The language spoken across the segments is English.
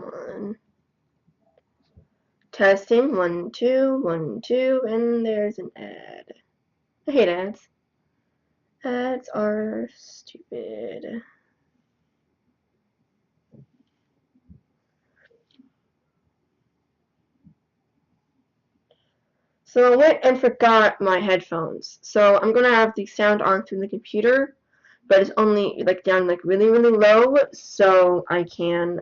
Come on. Testing, 1, 2, 1, 2, and there's an ad. I hate ads. Ads are stupid. So I went and forgot my headphones. So I'm gonna have the sound on through the computer, but it's only like down like really low, so I can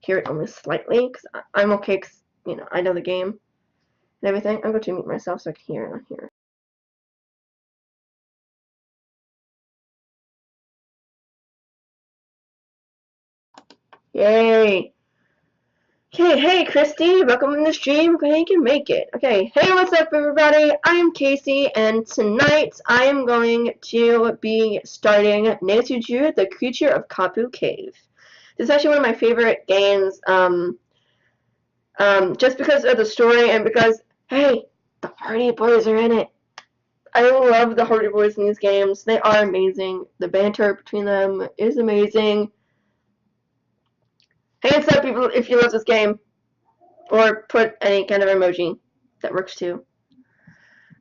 hear it only slightly. Cause I'm okay, cause you know I know the game and everything. I'm going to mute myself so I can hear it on here. Yay! Okay, hey Christy, welcome to the stream. Okay, you can make it. Okay, hey, what's up everybody? I'm Casey, and tonight I am going to be starting Nesuju, the Creature of Kapu Cave. This is actually one of my favorite games, just because of the story and because, hey, the Hardy Boys are in it. I love the Hardy Boys in these games. They are amazing. The banter between them is amazing. Hands up if you love this game. Or put any kind of emoji that works too.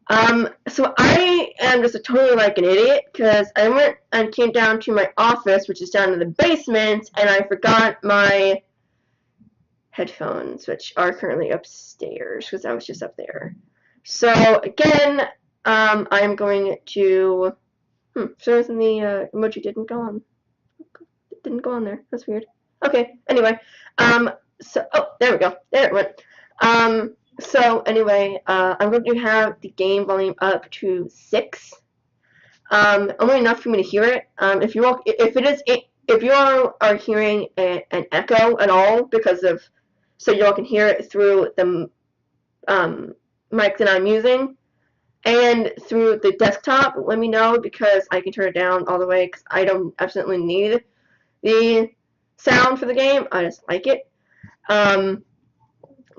So I am just totally like an idiot because I went and came down to my office, which is down in the basement, and I forgot my headphones, which are currently upstairs because I was just up there. So again, I'm going to. For some reason the emoji didn't go on. It didn't go on there. That's weird. Okay. Anyway, so there we go. There it went. So anyway, I'm going to have the game volume up to 6. Only enough for me to hear it. If you all are hearing an echo at all because of, so you all can hear it through the mic that I'm using and through the desktop, let me know because I can turn it down all the way because I don't absolutely need the sound for the game. I just like it.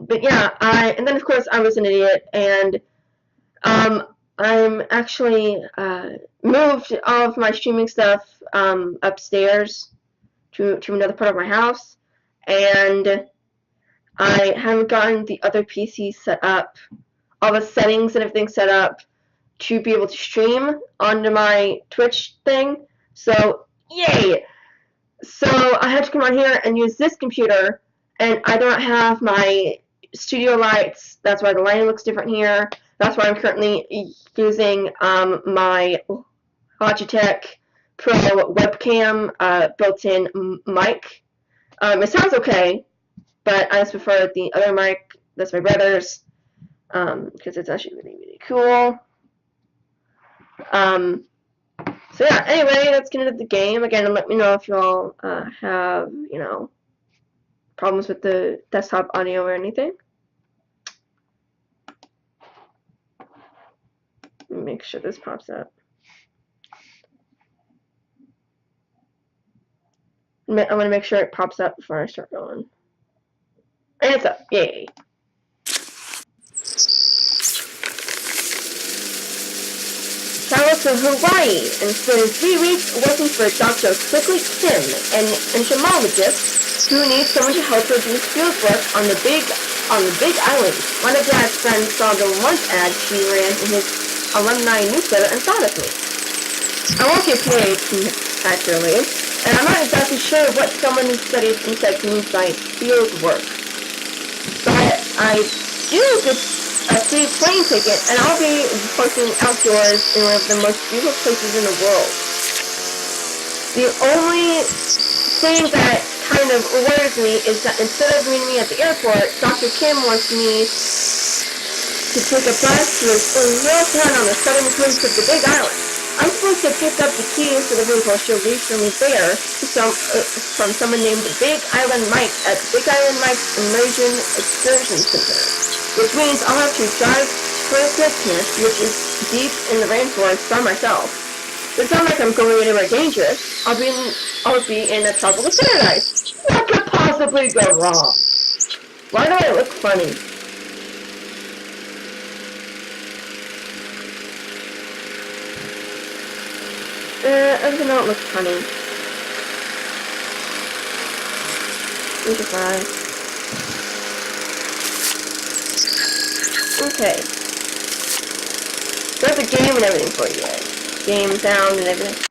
But yeah, and then of course I was an idiot, and I'm actually moved all of my streaming stuff upstairs to another part of my house, and I haven't gotten the other PC set up, all the settings and everything set up to be able to stream onto my Twitch thing. So yay! So I had to come on here and use this computer, and I don't have my studio lights. That's why the lighting looks different here. That's why I'm currently using my Logitech Pro webcam built-in mic. It sounds okay, but I just prefer the other mic. That's my brother's because it's actually really cool. So yeah, anyway, let's get into the game. Again, and let me know if you all have, problems with the desktop audio or anything. Make sure this pops up. I want to make sure it pops up before I start going. And it's up. Yay. Travel to Hawaii and spend 3 weeks working for Dr. Quickly Kim, an entomologist who needs someone to help her do field work on the Big Island. One of Dad's friends saw the lunch ad she ran in his alumni newsletter and thought of me. I won't get paid, naturally, and I'm not exactly sure what someone who studies insects means by field work. But I do get a free plane ticket, and I'll be working outdoors in one of the most beautiful places in the world. The only thing that kind of worries me is that instead of meeting me at the airport, Dr. Kim wants me to take a bus to a little town on the southern coast of the Big Island. I'm supposed to pick up the keys to the vehicle she'll leave for me there from someone named Big Island Mike at Big Island Mike's Immersion Excursion Center, which means I'll have to drive for a field camp, which is deep in the rainforest by myself. It's not like I'm going anywhere dangerous. I'll be in a tropical paradise. What could possibly go wrong? Why do I look funny? I don't look funny. We should fly. Okay. Got the game and everything for you guys. Game, sound, and everything.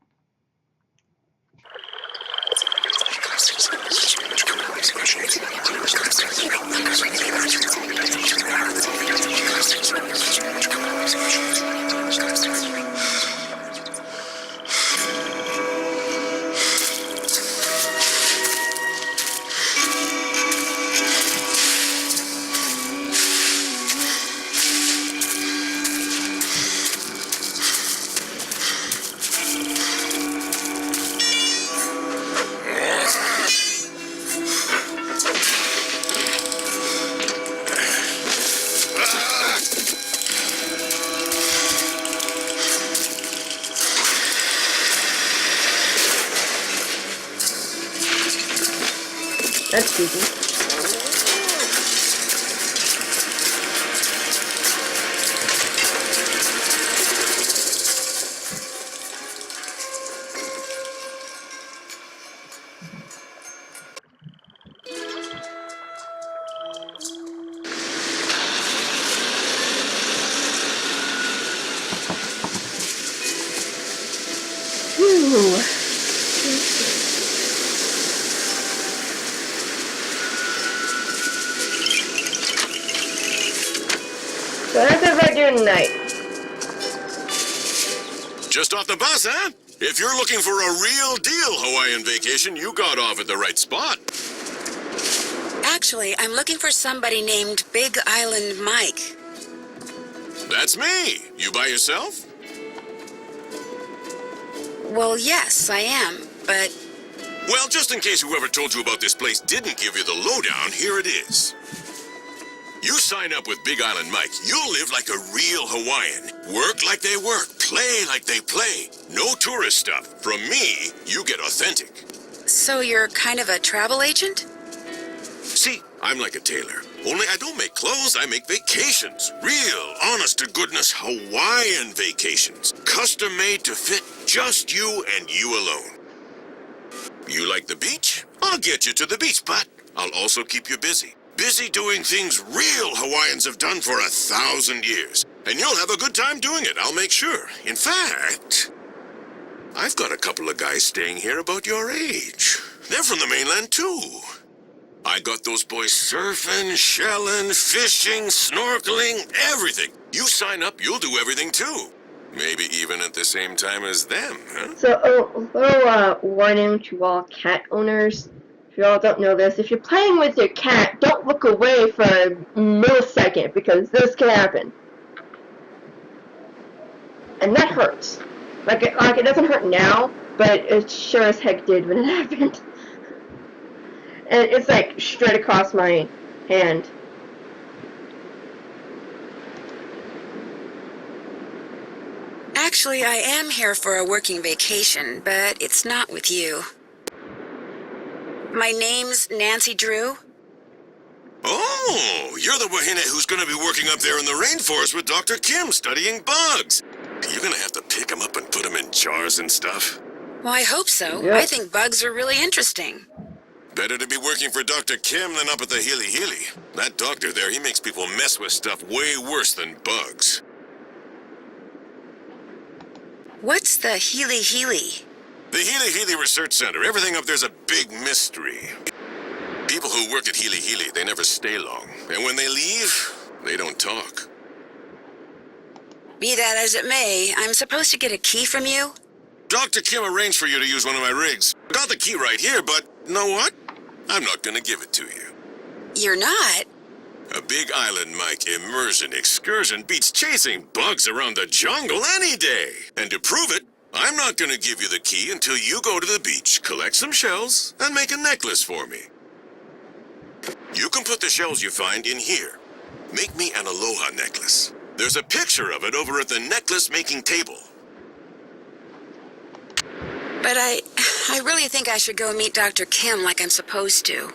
That's easy. Whew. So that's what we're doing tonight. Just off the bus, huh? If you're looking for a real deal Hawaiian vacation, you got off at the right spot. Actually, I'm looking for somebody named Big Island Mike. That's me. You by yourself? Well, yes, I am, but... Well, just in case whoever told you about this place didn't give you the lowdown, here it is. You sign up with Big Island Mike, you'll live like a real Hawaiian. Work like they work, play like they play. No tourist stuff. From me, you get authentic. So you're kind of a travel agent? See, I'm like a tailor. Only I don't make clothes, I make vacations. Real, honest-to-goodness Hawaiian vacations. Custom-made to fit just you and you alone. You like the beach? I'll get you to the beach, but I'll also keep you busy. Busy doing things real Hawaiians have done for 1,000 years. And you'll have a good time doing it, I'll make sure. In fact, I've got a couple of guys staying here about your age. They're from the mainland, too. I got those boys surfing, shelling, fishing, snorkeling, everything. You sign up, you'll do everything, too. Maybe even at the same time as them, huh? So, warning to all cat owners. If you all don't know this, if you're playing with your cat, don't look away for a millisecond, because this can happen. And that hurts. Like it doesn't hurt now, but it sure as heck did when it happened. And it's like straight across my hand. Actually, I am here for a working vacation, but it's not with you. My name's Nancy Drew. Oh, you're the wahine who's going to be working up there in the rainforest with Dr. Kim studying bugs. You're going to have to pick them up and put them in jars and stuff. Well, I hope so. Yep. I think bugs are really interesting. Better to be working for Dr. Kim than up at the Hili Hili. That doctor there, he makes people mess with stuff way worse than bugs. What's the Hili Hili? The Hili Hili Research Center, everything up there's a big mystery. People who work at Hili Hili, they never stay long. And when they leave, they don't talk. Be that as it may, I'm supposed to get a key from you? Dr. Kim arranged for you to use one of my rigs. Got the key right here, but you know what? I'm not gonna give it to you. You're not? A Big Island Mike immersion excursion beats chasing bugs around the jungle any day. And to prove it, I'm not gonna give you the key until you go to the beach, collect some shells, and make a necklace for me. You can put the shells you find in here. Make me an aloha necklace. There's a picture of it over at the necklace-making table. But I really think I should go meet Dr. Kim like I'm supposed to.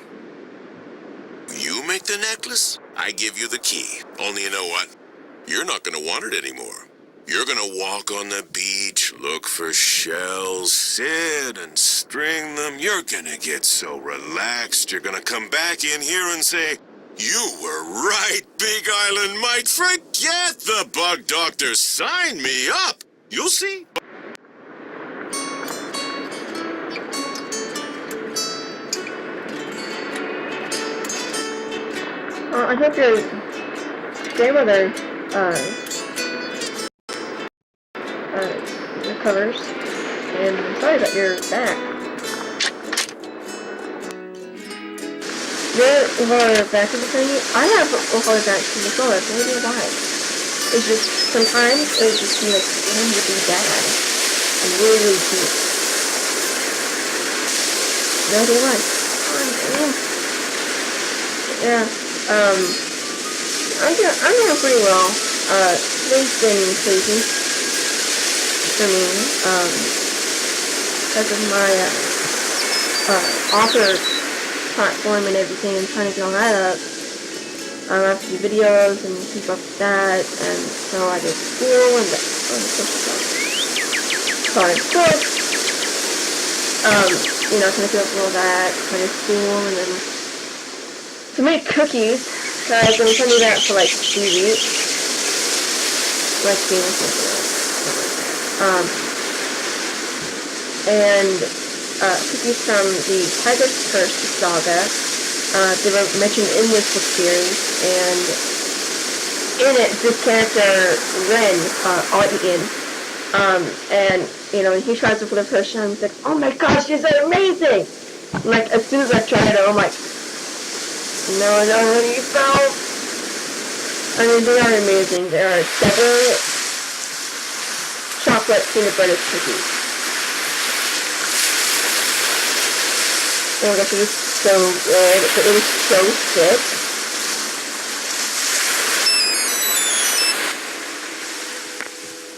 You make the necklace, I give you the key. Only you know what? You're not gonna want it anymore. You're gonna walk on the beach, look for shells, sit and string them. You're gonna get so relaxed, you're gonna come back in here and say, "You were right, Big Island Mike. Forget the bug doctor. Sign me up. You'll see." I hope your grandmother recovers, and I'm sorry that you're back. Your lower back is pain. I have lower back pain as well. I have no idea why. It's just sometimes it would just be like really bad and really deep. No idea why. Yeah. I'm doing pretty well. Today's been crazy for me. Because of my author platform and everything, and trying to get all that up. I have to do videos and keep up with that, and so I did school and sorry, you know, trying to keep up with all that, kind of school, and then to make cookies, because I've been trying to do that for like 3 weeks. Like being something else. And cookies from the Tiger's Curse saga. They were mentioned in this book series, and in it, this character, Ren, Audion, and, you know, he tries it for the first time, he's like, "Oh my gosh, these are amazing!" Like, as soon as I tried it, I'm like, no, I don't know how you felt. I mean, they are amazing. They are double chocolate peanut butter cookies. Oh my gosh, it was so good, but it was so thick.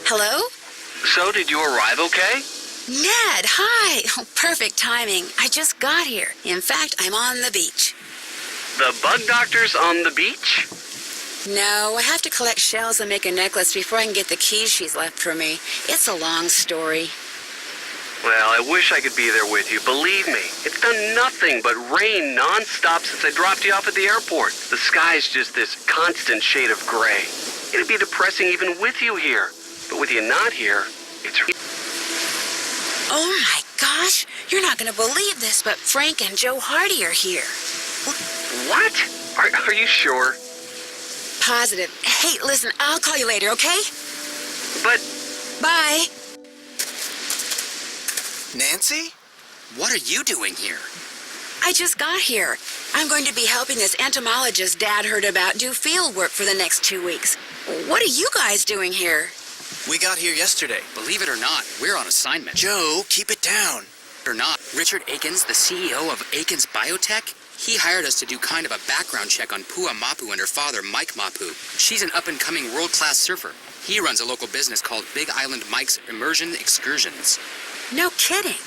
Hello? So, did you arrive okay? Ned, hi! Oh, perfect timing. I just got here. In fact, I'm on the beach. The bug doctor's on the beach? No, I have to collect shells and make a necklace before I can get the keys she's left for me. It's a long story. Well, I wish I could be there with you. Believe me, it's done nothing but rain non-stop since I dropped you off at the airport. The sky's just this constant shade of gray. It'd be depressing even with you here. But with you not here, it's... Oh my gosh, you're not going to believe this, but Frank and Joe Hardy are here. What? Are you sure? Positive. Hey, listen, I'll call you later, okay? But... Bye. Nancy? What are you doing here? I just got here. I'm going to be helping this entomologist Dad heard about do field work for the next 2 weeks. What are you guys doing here? We got here yesterday. Believe it or not, we're on assignment. Joe, keep it down. Or not, Richard Akins, the CEO of Akins Biotech, he hired us to do kind of a background check on Pua Mapu and her father, Mike Mapu. She's an up-and-coming world-class surfer. He runs a local business called Big Island Mike's Immersion Excursions. No kidding.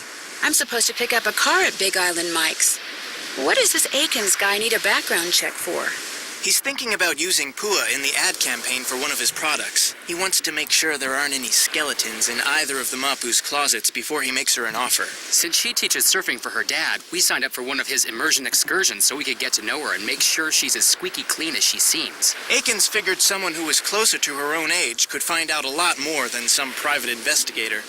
I'm supposed to pick up a car at Big Island Mike's. What does this Akins guy need a background check for? He's thinking about using Pua in the ad campaign for one of his products. He wants to make sure there aren't any skeletons in either of the Mapu's closets before he makes her an offer. Since she teaches surfing for her dad, we signed up for one of his immersion excursions so we could get to know her and make sure she's as squeaky clean as she seems. Akins figured someone who was closer to her own age could find out a lot more than some private investigator.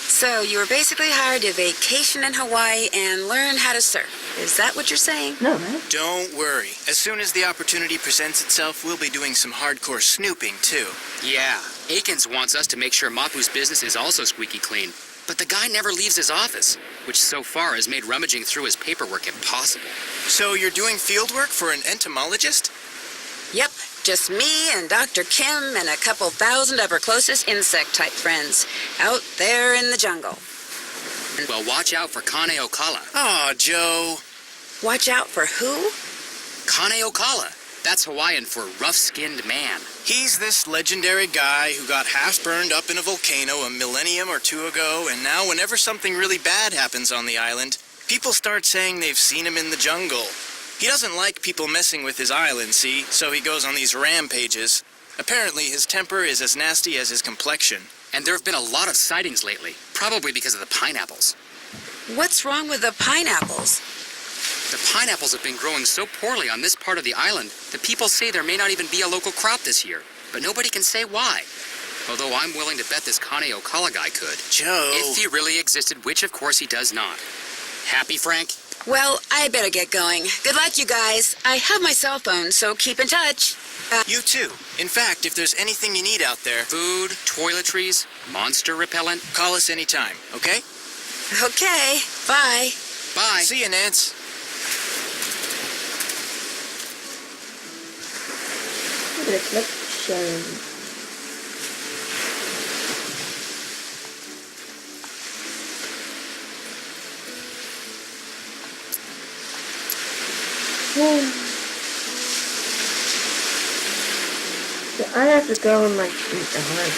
So you were basically hired to vacation in Hawaii and learn how to surf. Is that what you're saying? No, man. Don't worry. As soon as the opportunity presents itself, we'll be doing some hardcore snooping, too. Yeah, Akins wants us to make sure Mapu's business is also squeaky clean. But the guy never leaves his office, which so far has made rummaging through his paperwork impossible. So you're doing field work for an entomologist? Yep, just me and Dr. Kim and a couple thousand of her closest insect-type friends out there in the jungle. Well, watch out for Kane Okala. Aw, Joe. Watch out for who? Kane Okala. That's Hawaiian for rough-skinned man. He's this legendary guy who got half burned up in a volcano a millennium or two ago, and now whenever something really bad happens on the island, people start saying they've seen him in the jungle. He doesn't like people messing with his island, see? So he goes on these rampages. Apparently, his temper is as nasty as his complexion. And there have been a lot of sightings lately, probably because of the pineapples. What's wrong with the pineapples? The pineapples have been growing so poorly on this part of the island that people say there may not even be a local crop this year, but nobody can say why. Although I'm willing to bet this Kane Okala guy could. Joe! If he really existed, which of course he does not. Happy, Frank? Well, I better get going. Good luck, you guys. I have my cell phone, so keep in touch. You too. In fact, if there's anything you need out there, Food, toiletries, monster repellent. call us anytime, okay? Okay, bye. Bye. See you, Nance. I'm gonna click share. So I have to go and like eat the hard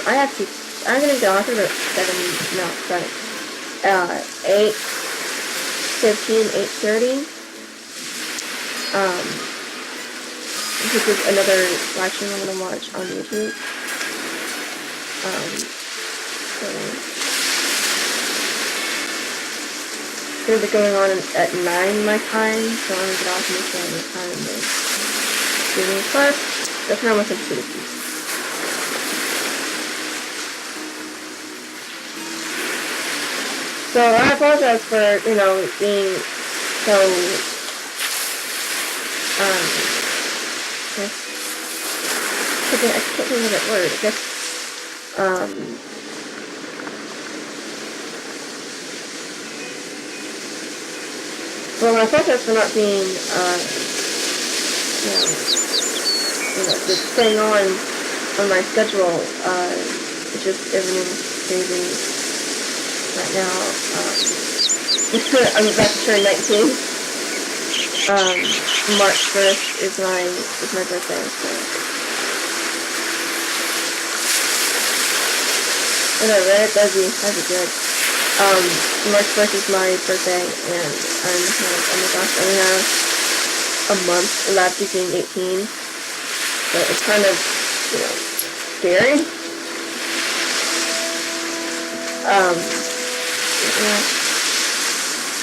I have to. I'm gonna go after about 8:15, 8:30. This is another live stream I'm gonna watch on YouTube. So it's gonna be going on at 9 my time, so I'm gonna get off and make sure I have time in the evening class. That's how much I'm shooting. So I apologize for, being so, I can't think of that word, I guess, well, I apologize for not being, just staying on my schedule, it's just everything's crazy right now. I'm about to turn 19. March 1st is my birthday, so. Whatever, that'd be good. March 1st is my birthday, and I'm like, oh my gosh, I only have a month left to being 18. So it's kind of, scary. Yeah.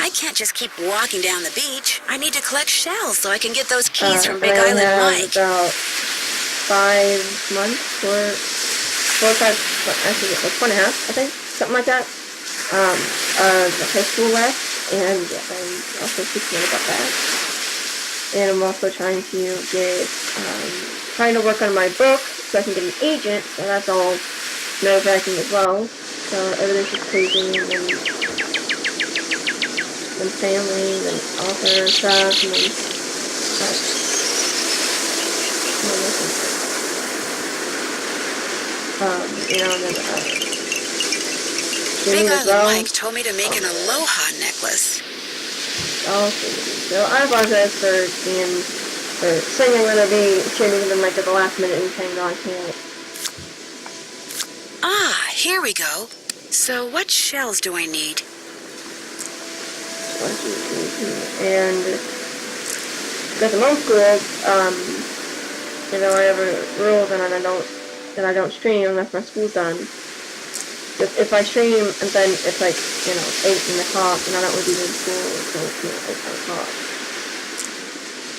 I can't just keep walking down the beach. I need to collect shells so I can get those keys from Big Island Mike. About 5 months, 4 or 5, actually, like 4.5, I think, something like that. High school left, and I'm also thinking about that. And I'm also trying to work on my book so I can get an agent, so that's all nerve-wracking as well. So everything's just crazy, and family, and author stuff, and then, and then, Big Island well. Mike told me to make an aloha necklace. So I apologize for saying I'm going to be streaming them like at the last minute and saying, no, I can't. Ah, here we go. So what shells do I need? 1, 2, 3, and because I'm homeschooled, I have a rule that I don't stream unless my school's done. If I stream and then it's like, 8 o'clock and I don't want to be in school until, 8 o'clock.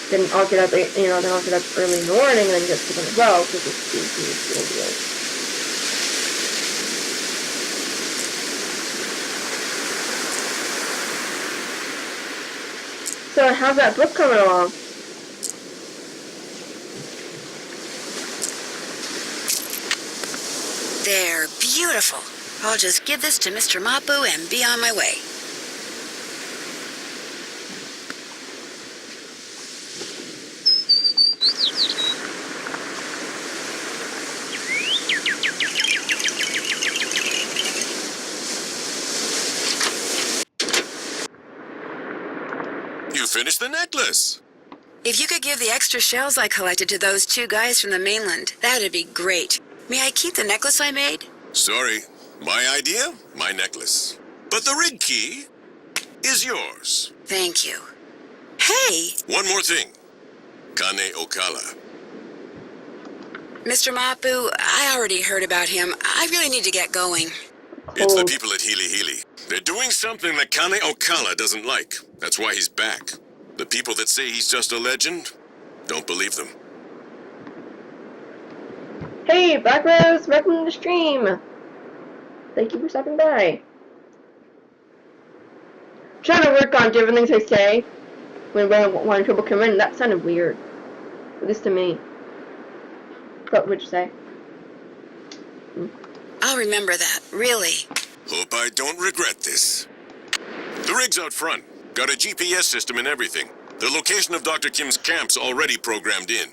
Then I'll get up, early in the morning and then get to them as well, because it's school deal. So how's that book coming along? They're beautiful. I'll just give this to Mr. Mapu and be on my way. You finished the necklace. If you could give the extra shells I collected to those 2 guys from the mainland, that'd be great. May I keep the necklace I made? Sorry. My idea, my necklace. But the rig key is yours. Thank you. Hey! One more thing. Kane Okala. Mr. Mapu, I already heard about him. I really need to get going. It's the Cold. people at Healy Healy. They're doing something that Kane Okala doesn't like. That's why he's back. The people that say he's just a legend, don't believe them. Hey, Black Rose, welcome to the stream. Thank you for stopping by. I'm trying to work on different things I say when people come in. That sounded weird. At least to me. What would you say? I'll remember that, really. Hope I don't regret this. The rig's out front. Got a GPS system and everything. The location of Dr. Kim's camp's already programmed in.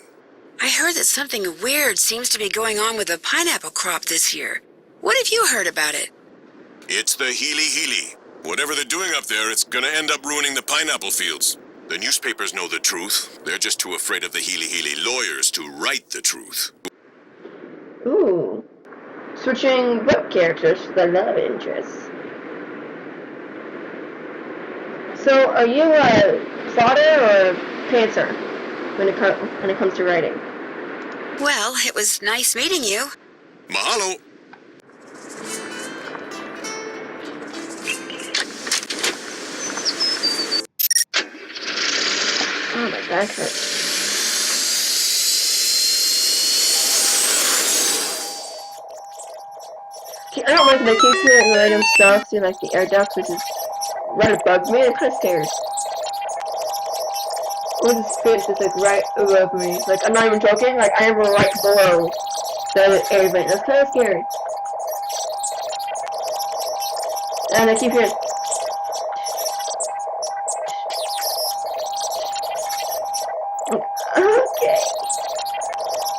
I heard that something weird seems to be going on with the pineapple crop this year. What have you heard about it? It's the Healy Healy. Whatever they're doing up there, it's gonna end up ruining the pineapple fields. The newspapers know the truth. They're just too afraid of the Healy Healy lawyers to write the truth. Ooh. Switching book characters for the love interest. So, are you a plotter or a pantser when it comes to writing? Well, it was nice meeting you. Mahalo. Oh, my back hurts. I don't like the keep hearing random stuff, see like the air ducts, which is right above me. I'm kind of scared. Or the space is like right above me. Like, I'm not even joking, like I am right below the air vent. That's kind of scary. And I keep hearing. Okay.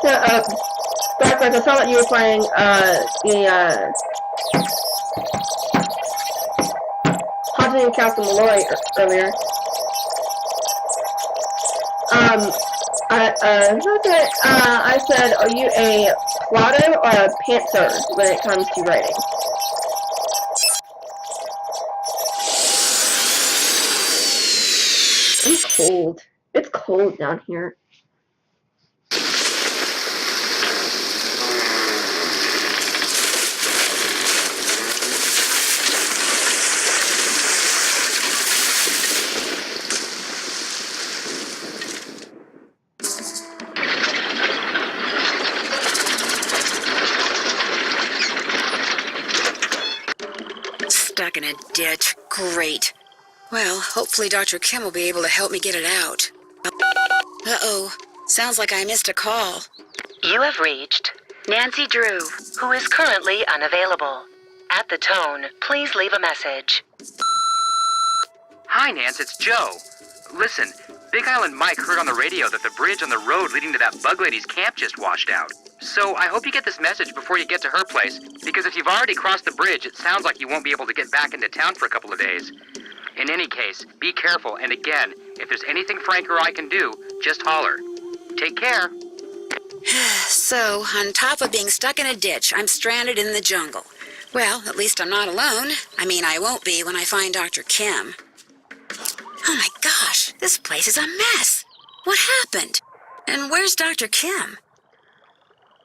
So, Blackbird, I saw that you were playing, the, Haunting of Castle Malloy earlier. I said, are you a plotter or a pantser when it comes to writing? I'm cold. It's cold down here. Stuck in a ditch. Great. Well, hopefully Dr. Kim will be able to help me get it out. Uh-oh. Sounds like I missed a call. You have reached Nancy Drew, who is currently unavailable. At the tone, please leave a message. Hi, Nance, it's Joe. Listen, Big Island Mike heard on the radio that the bridge on the road leading to that bug lady's camp just washed out. So I hope you get this message before you get to her place, because if you've already crossed the bridge, it sounds like you won't be able to get back into town for a couple of days. In any case, be careful, and again, if there's anything Frank or I can do, just holler. Take care. So, on top of being stuck in a ditch, I'm stranded in the jungle. Well, at least I'm not alone. I mean, I won't be when I find Dr. Kim. Oh my gosh, this place is a mess. What happened? And where's Dr. Kim?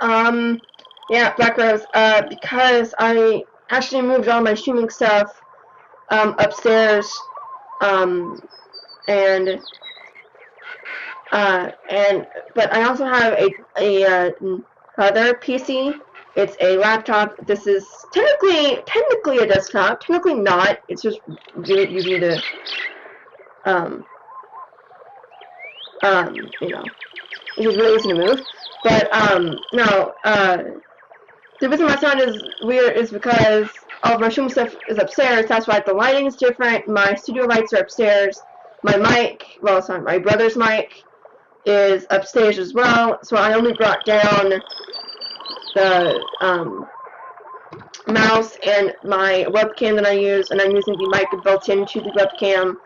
Yeah, Black Rose, because I actually moved all my streaming stuff, upstairs, but I also have a other PC. It's a laptop. This is technically a desktop. Technically not. It's just really easy to, you know, it's just really easy to move. But, no, the reason my sound is weird is because all of my streaming stuff is upstairs. That's why the lighting is different. My studio lights are upstairs. My mic, well, sorry, my brother's mic is upstairs as well. So I only brought down the mouse and my webcam that I use, and I'm using the mic built into the webcam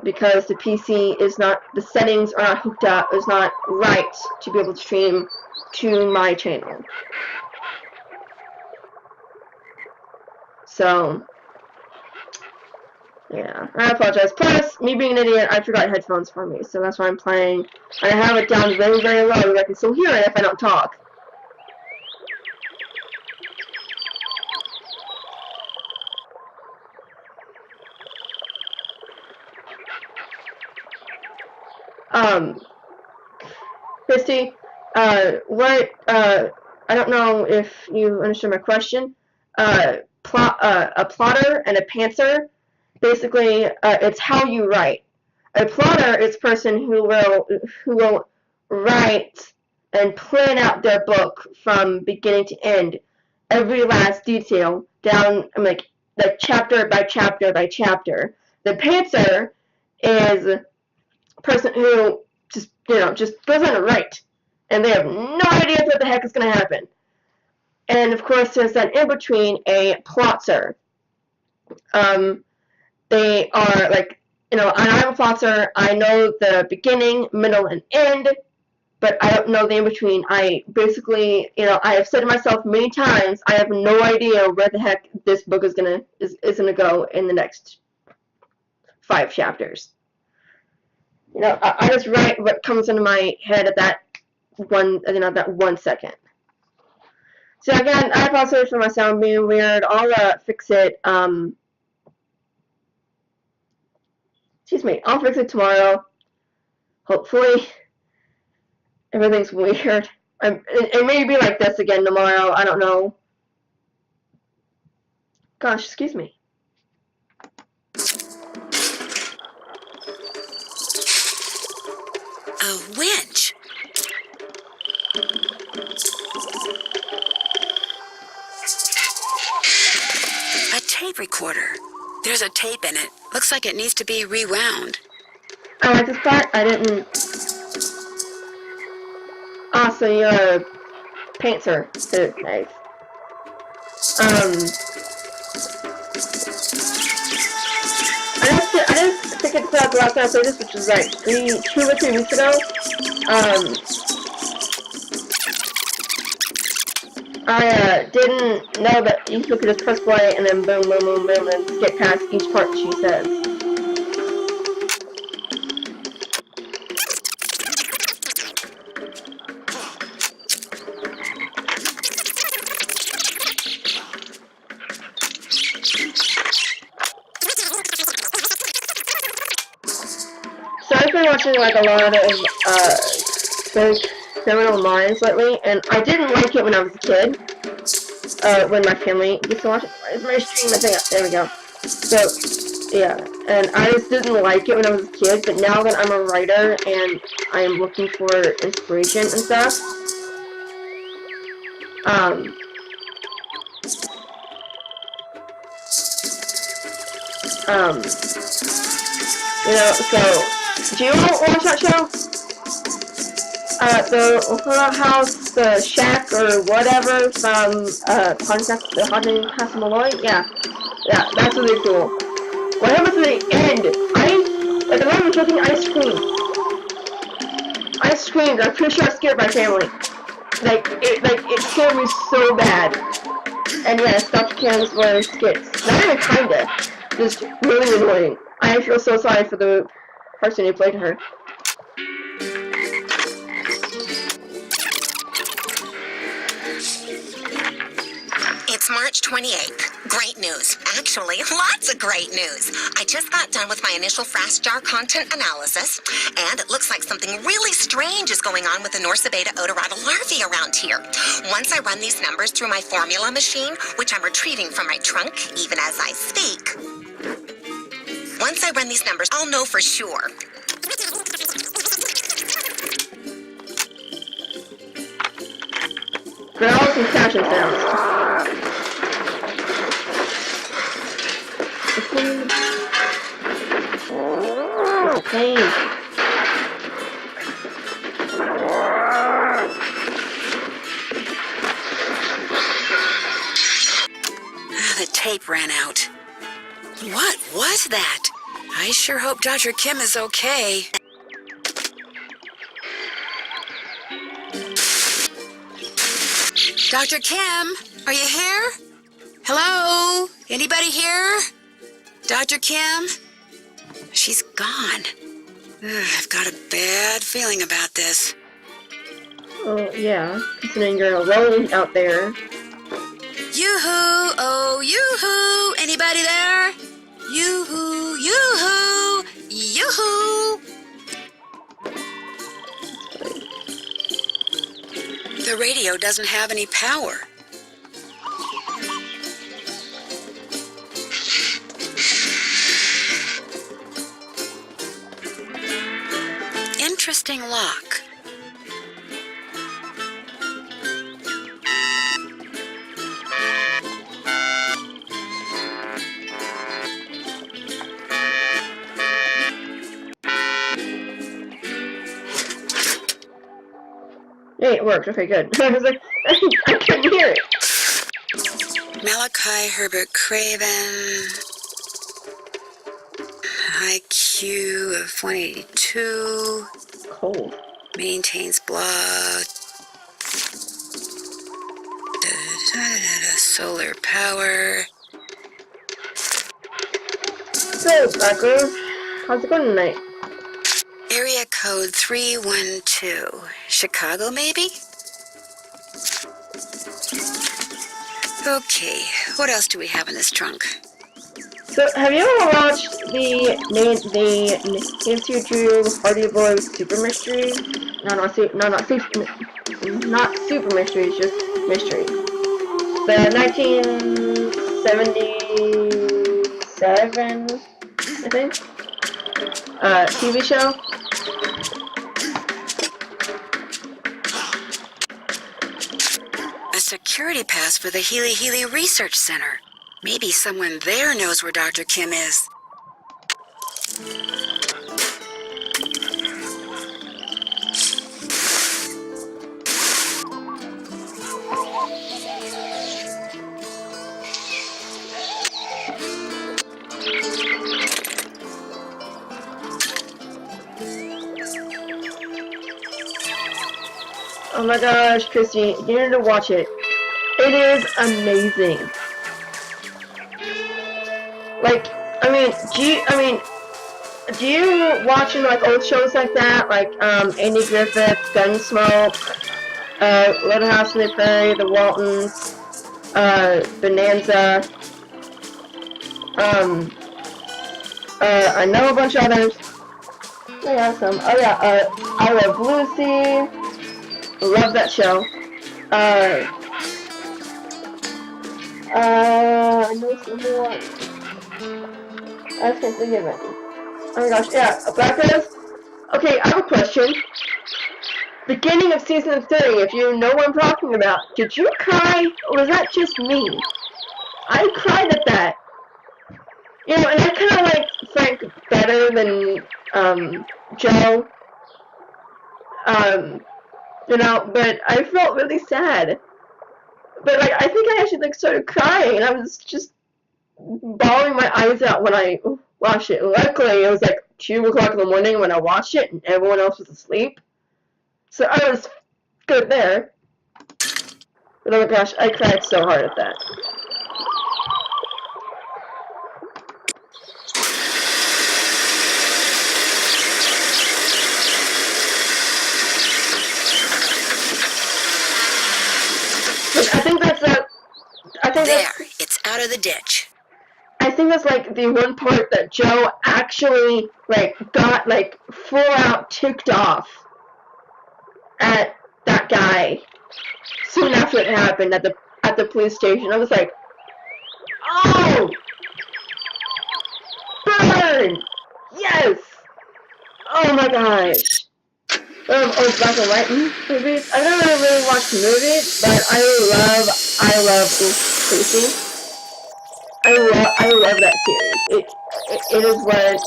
because the PC is not, the settings are not hooked up, is not right to be able to stream to my channel. So, Yeah, I apologize. Plus, me being an idiot, I forgot headphones for me, so that's why I'm playing. And I have it down very, very low, so I can still hear it if I don't talk. Christy, I don't know if you understand my question. A plotter and a pantser, basically, it's how you write. A plotter is a person who will write and plan out their book from beginning to end, every last detail down, like chapter by chapter by chapter. The pantser is a person who just goes on to write, and they have no idea what the heck is going to happen. And of course, there's that in between, a plotter. They are like, I'm a plotter. I know the beginning, middle, and end, but I don't know the in between. I basically, I have said to myself many times, I have no idea where the heck this book is gonna go in the next 5 chapters. I just write what comes into my head at that that 1 second. So again, I apologize for my sound being weird. I'll fix it. Excuse me. I'll fix it tomorrow. Hopefully, everything's weird. It may be like this again tomorrow. I don't know. Gosh, excuse me. A winch. A tape recorder. There's a tape in it. Looks like it needs to be rewound. Oh, I just thought I didn't. Ah, so you're a painter. Nice. I didn't think it's the last time I played this, which was like 2 or 3 weeks ago. I didn't know that you could just press play and then boom, boom, boom, boom, and skip past each part she says. So I've been watching like a lot of fake Criminal Minds lately, and I didn't like it when I was a kid. When my family used to watch it. Where's my stream? I think there we go. So yeah, and I just didn't like it when I was a kid, but now that I'm a writer and I am looking for inspiration and stuff, so do you watch that show? The Horror House, the Shack, or whatever from the Haunted Castle Malloy? Yeah, that's really cool. What happens at the end? At the moment, drinking ice cream. I screamed. I'm pretty sure I scared my family. It scared me so bad. And yes, Dr. Kim's were skits. Not even kinda. Just really annoying. I feel so sorry for the person who played her. It's March 28th. Great news. Actually, lots of great news. I just got done with my initial fast jar content analysis, and it looks like something really strange is going on with the Norsabeta odorata larvae around here. Once I run these numbers through my formula machine, which I'm retrieving from my trunk even as I speak, once I run these numbers, I'll know for sure. Growls and crashing sounds. It's a pain. The tape ran out. What was that? I sure hope Dr. Kim is okay. Dr. Kim, are you here? Hello? Anybody here? Dr. Kim? She's gone. Ugh, I've got a bad feeling about this. Oh, yeah. Considering you're alone out there. Yoo-hoo! Oh, yoo-hoo! Anybody there? Yoo-hoo! Yoo-hoo! Yoo-hoo! The radio doesn't have any power. Interesting lock. Hey, it worked. Okay, good. I was like, I couldn't hear it. Malachi Herbert Craven. IQ of 182. Cold. Maintains blog. Solar power. So, Blacker, how's it going tonight? Area code 312. Chicago, maybe? Okay, what else do we have in this trunk? So, have you ever watched the Nancy Drew Hardy Boys Super Mystery? Not Super Mysteries, just Mystery. The 1977, I think, TV show. A security pass for the Healy Research Center. Maybe someone there knows where Dr. Kim is. Oh my gosh, Christy, you need to watch it. It is amazing. Like, do you watching like old shows like that, like Andy Griffith, Gunsmoke, Little House on the Prairie, The Waltons, Bonanza, I know a bunch of others. Yeah, some. Oh yeah, I Love Lucy. Love that show. I know some more. I can't think of it. Oh my gosh, yeah, Black Rose? Okay, I have a question. Beginning of season 3, if you know what I'm talking about, did you cry, or was that just me? I cried at that. You know, and I kind of like Frank better than, Joe. You know, but I felt really sad. But, like, I think I actually, like, started crying, and I was just bawling my eyes out when I watched it. Luckily, it was, like, 2 o'clock in the morning when I watched it, and everyone else was asleep. So I was good there. But, oh my gosh, I cried so hard at that. It's out of the ditch. I think that's like the one part that Joe actually like got like full out ticked off at that guy soon after it happened at the police station. I was like, oh, burn, yes, oh my gosh. Black and white movies. I don't really watch movies, but I love Lucy. I love that series. It is what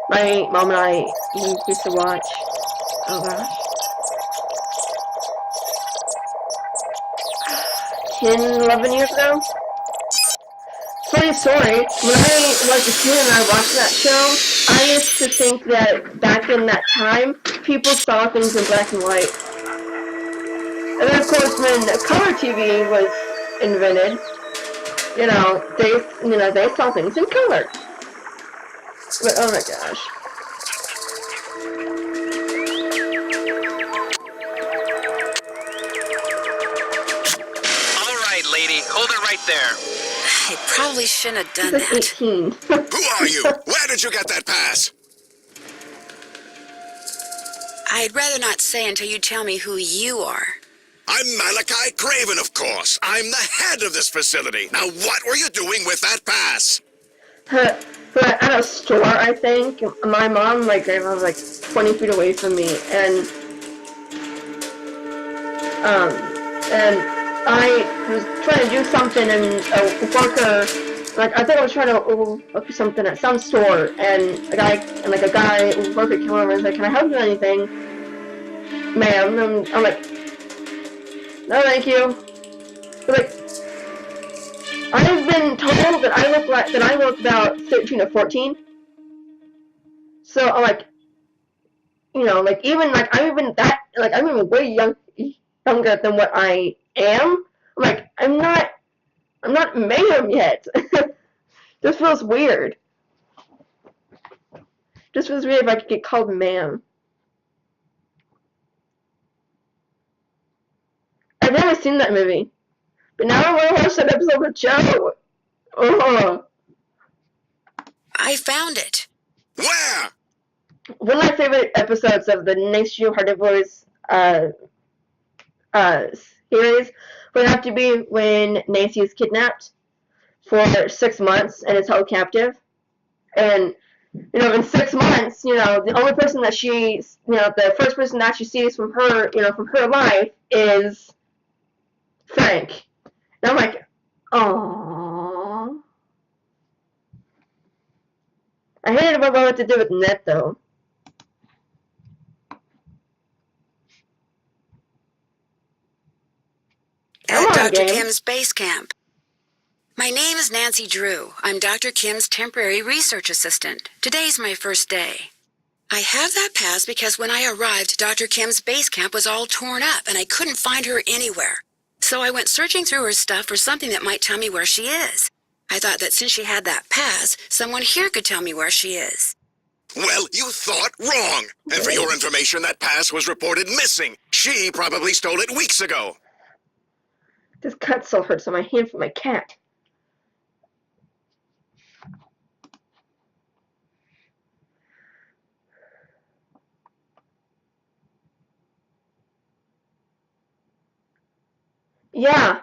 my mom and I used to watch. Oh gosh. 10, 11 years ago? Funny story, when I was a kid and I watched that show, I used to think that back in that time, people saw things in black and white. And then of course when color TV was invented, they saw things in color. But oh my gosh. All right, lady, hold it right there. I probably shouldn't have done This is that. 18. Who are you? Where did you get that pass? I'd rather not say until you tell me who you are. I'm Malachi Craven, of course. I'm the head of this facility. Now, what were you doing with that pass? But at a store, I think. My mom, my grandma was like 20 feet away from me, and I was trying to do something, and a worker, like, I think I was trying to look for something at some store, and a guy, worker came over and was like, "Can I help you with anything, ma'am?" And I'm like, "No, thank you." But, like, I've been told that I look about 13 or 14. So I'm like, I'm even way younger than what I am. I'm like, I'm not ma'am yet. This feels weird. Just feels weird if I could get called ma'am. I've never seen that movie. But now I want to watch that episode with Joe. Oh. I found it. Where? One of my favorite episodes of the Next Geo Hardy Boys series would have to be when Nancy is kidnapped for 6 months and is held captive. And, in 6 months, the only person that the first person that she sees from her, from her life is Frank. And I'm like, aww. I hated what to do with Ned, though. At Dr. Kim's base camp. My name is Nancy Drew. I'm Dr. Kim's temporary research assistant. Today's my first day. I have that pass because when I arrived, Dr. Kim's base camp was all torn up and I couldn't find her anywhere. So I went searching through her stuff for something that might tell me where she is. I thought that since she had that pass, someone here could tell me where she is. Well, you thought wrong. And for your information, that pass was reported missing. She probably stole it weeks ago. This cut still hurts on my hand from my cat. Yeah.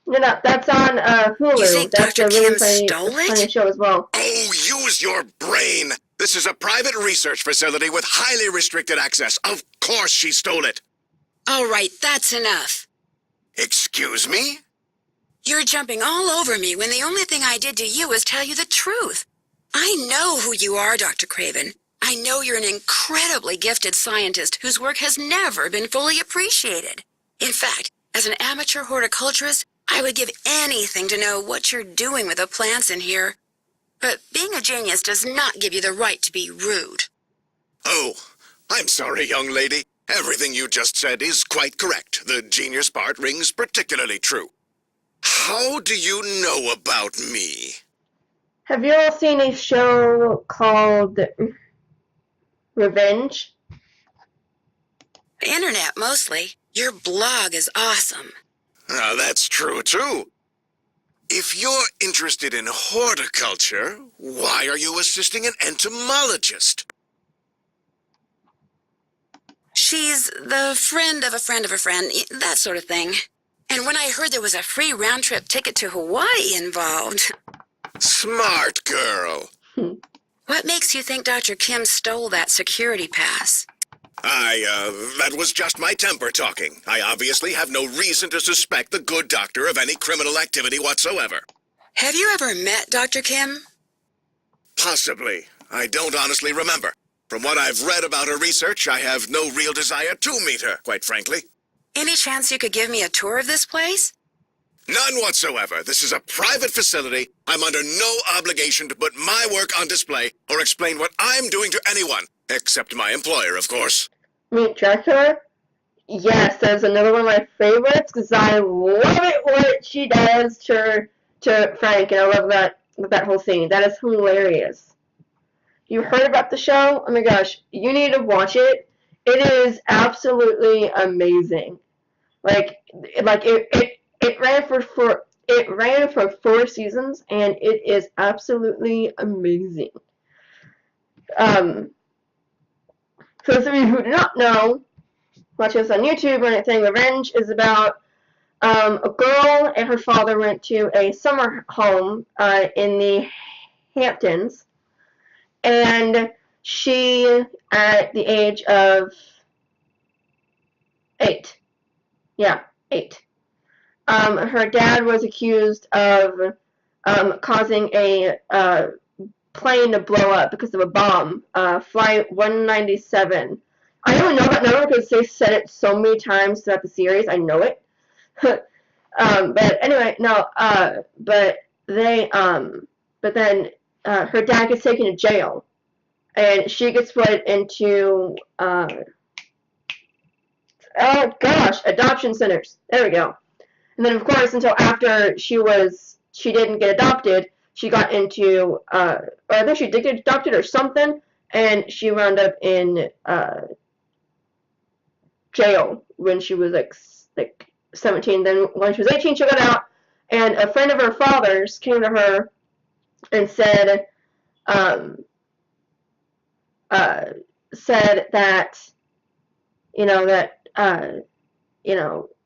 That's on Hulu. You think That's Dr. a really Kim stole it? funny show as well. Oh, use your brain. This is a private research facility with highly restricted access. Of course she stole it. All right, that's enough. Excuse me? You're jumping all over me when the only thing I did to you was tell you the truth. I know who you are, Dr. Craven. I know you're an incredibly gifted scientist whose work has never been fully appreciated. In fact, as an amateur horticulturist, I would give anything to know what you're doing with the plants in here. But being a genius does not give you the right to be rude. Oh, I'm sorry, young lady. Everything you just said is quite correct. The genius part rings particularly true. How do you know about me? Have you all seen a show called Revenge? Internet, mostly. Your blog is awesome. That's true, too. If you're interested in horticulture, why are you assisting an entomologist? She's the friend of a friend of a friend, that sort of thing. And when I heard there was a free round-trip ticket to Hawaii involved... Smart girl. What makes you think Dr. Kim stole that security pass? That was just my temper talking. I obviously have no reason to suspect the good doctor of any criminal activity whatsoever. Have you ever met Dr. Kim? Possibly. I don't honestly remember. From what I've read about her research, I have no real desire to meet her, quite frankly. Any chance you could give me a tour of this place? None whatsoever. This is a private facility. I'm under no obligation to put my work on display or explain what I'm doing to anyone, except my employer, of course. Meet Dracula? Yes, that's another one of my favorites because I love it what she does to to Frank, and I love that whole scene. That is hilarious. You heard about the show? Oh my gosh, you need to watch it. It is absolutely amazing. It ran for 4 seasons, and it is absolutely amazing. For those of you who do not know, watch this on YouTube or anything, Revenge is about a girl and her father went to a summer home in the Hamptons, and she, at the age of 8, yeah, 8, her dad was accused of causing a plane to blow up because of a bomb, Flight 197. I only know that number because they said it so many times throughout the series. I know it. But anyway, no. But then her dad gets taken to jail, and she gets put into adoption centers. There we go. And then, of course, until after she didn't get adopted, she got into, or I think she did get adopted or something, and she wound up in jail when she was like 17. Then when she was 18, she got out, and a friend of her father's came to her and said that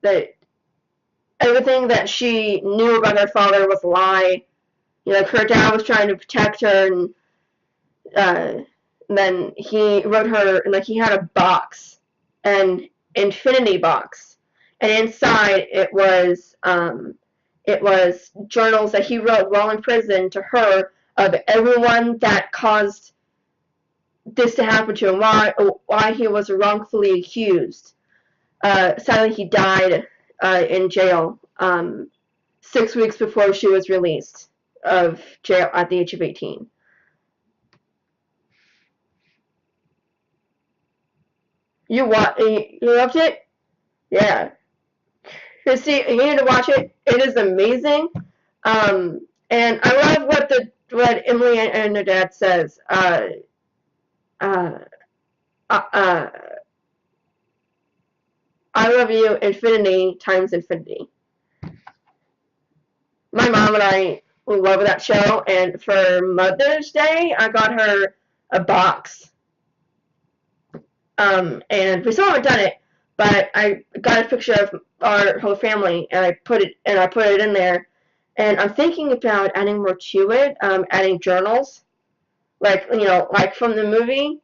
that everything that she knew about her father was a lie. Like her dad was trying to protect her, and then he wrote her, and like he had a box, an infinity box, and inside it was journals that he wrote while in prison to her of everyone that caused this to happen to him, why he was wrongfully accused. Sadly, he died in jail 6 weeks before she was released of jail at the age of 18. You loved it? Yeah. Christy, you need to watch it. It is amazing. And I love what Emily and her dad says. I love you infinity times infinity. My mom and I love that show, and for Mother's Day, I got her a box. And we still haven't done it, but I got a picture of our whole family, and I put it in there. And I'm thinking about adding more to it, adding journals, like from the movie,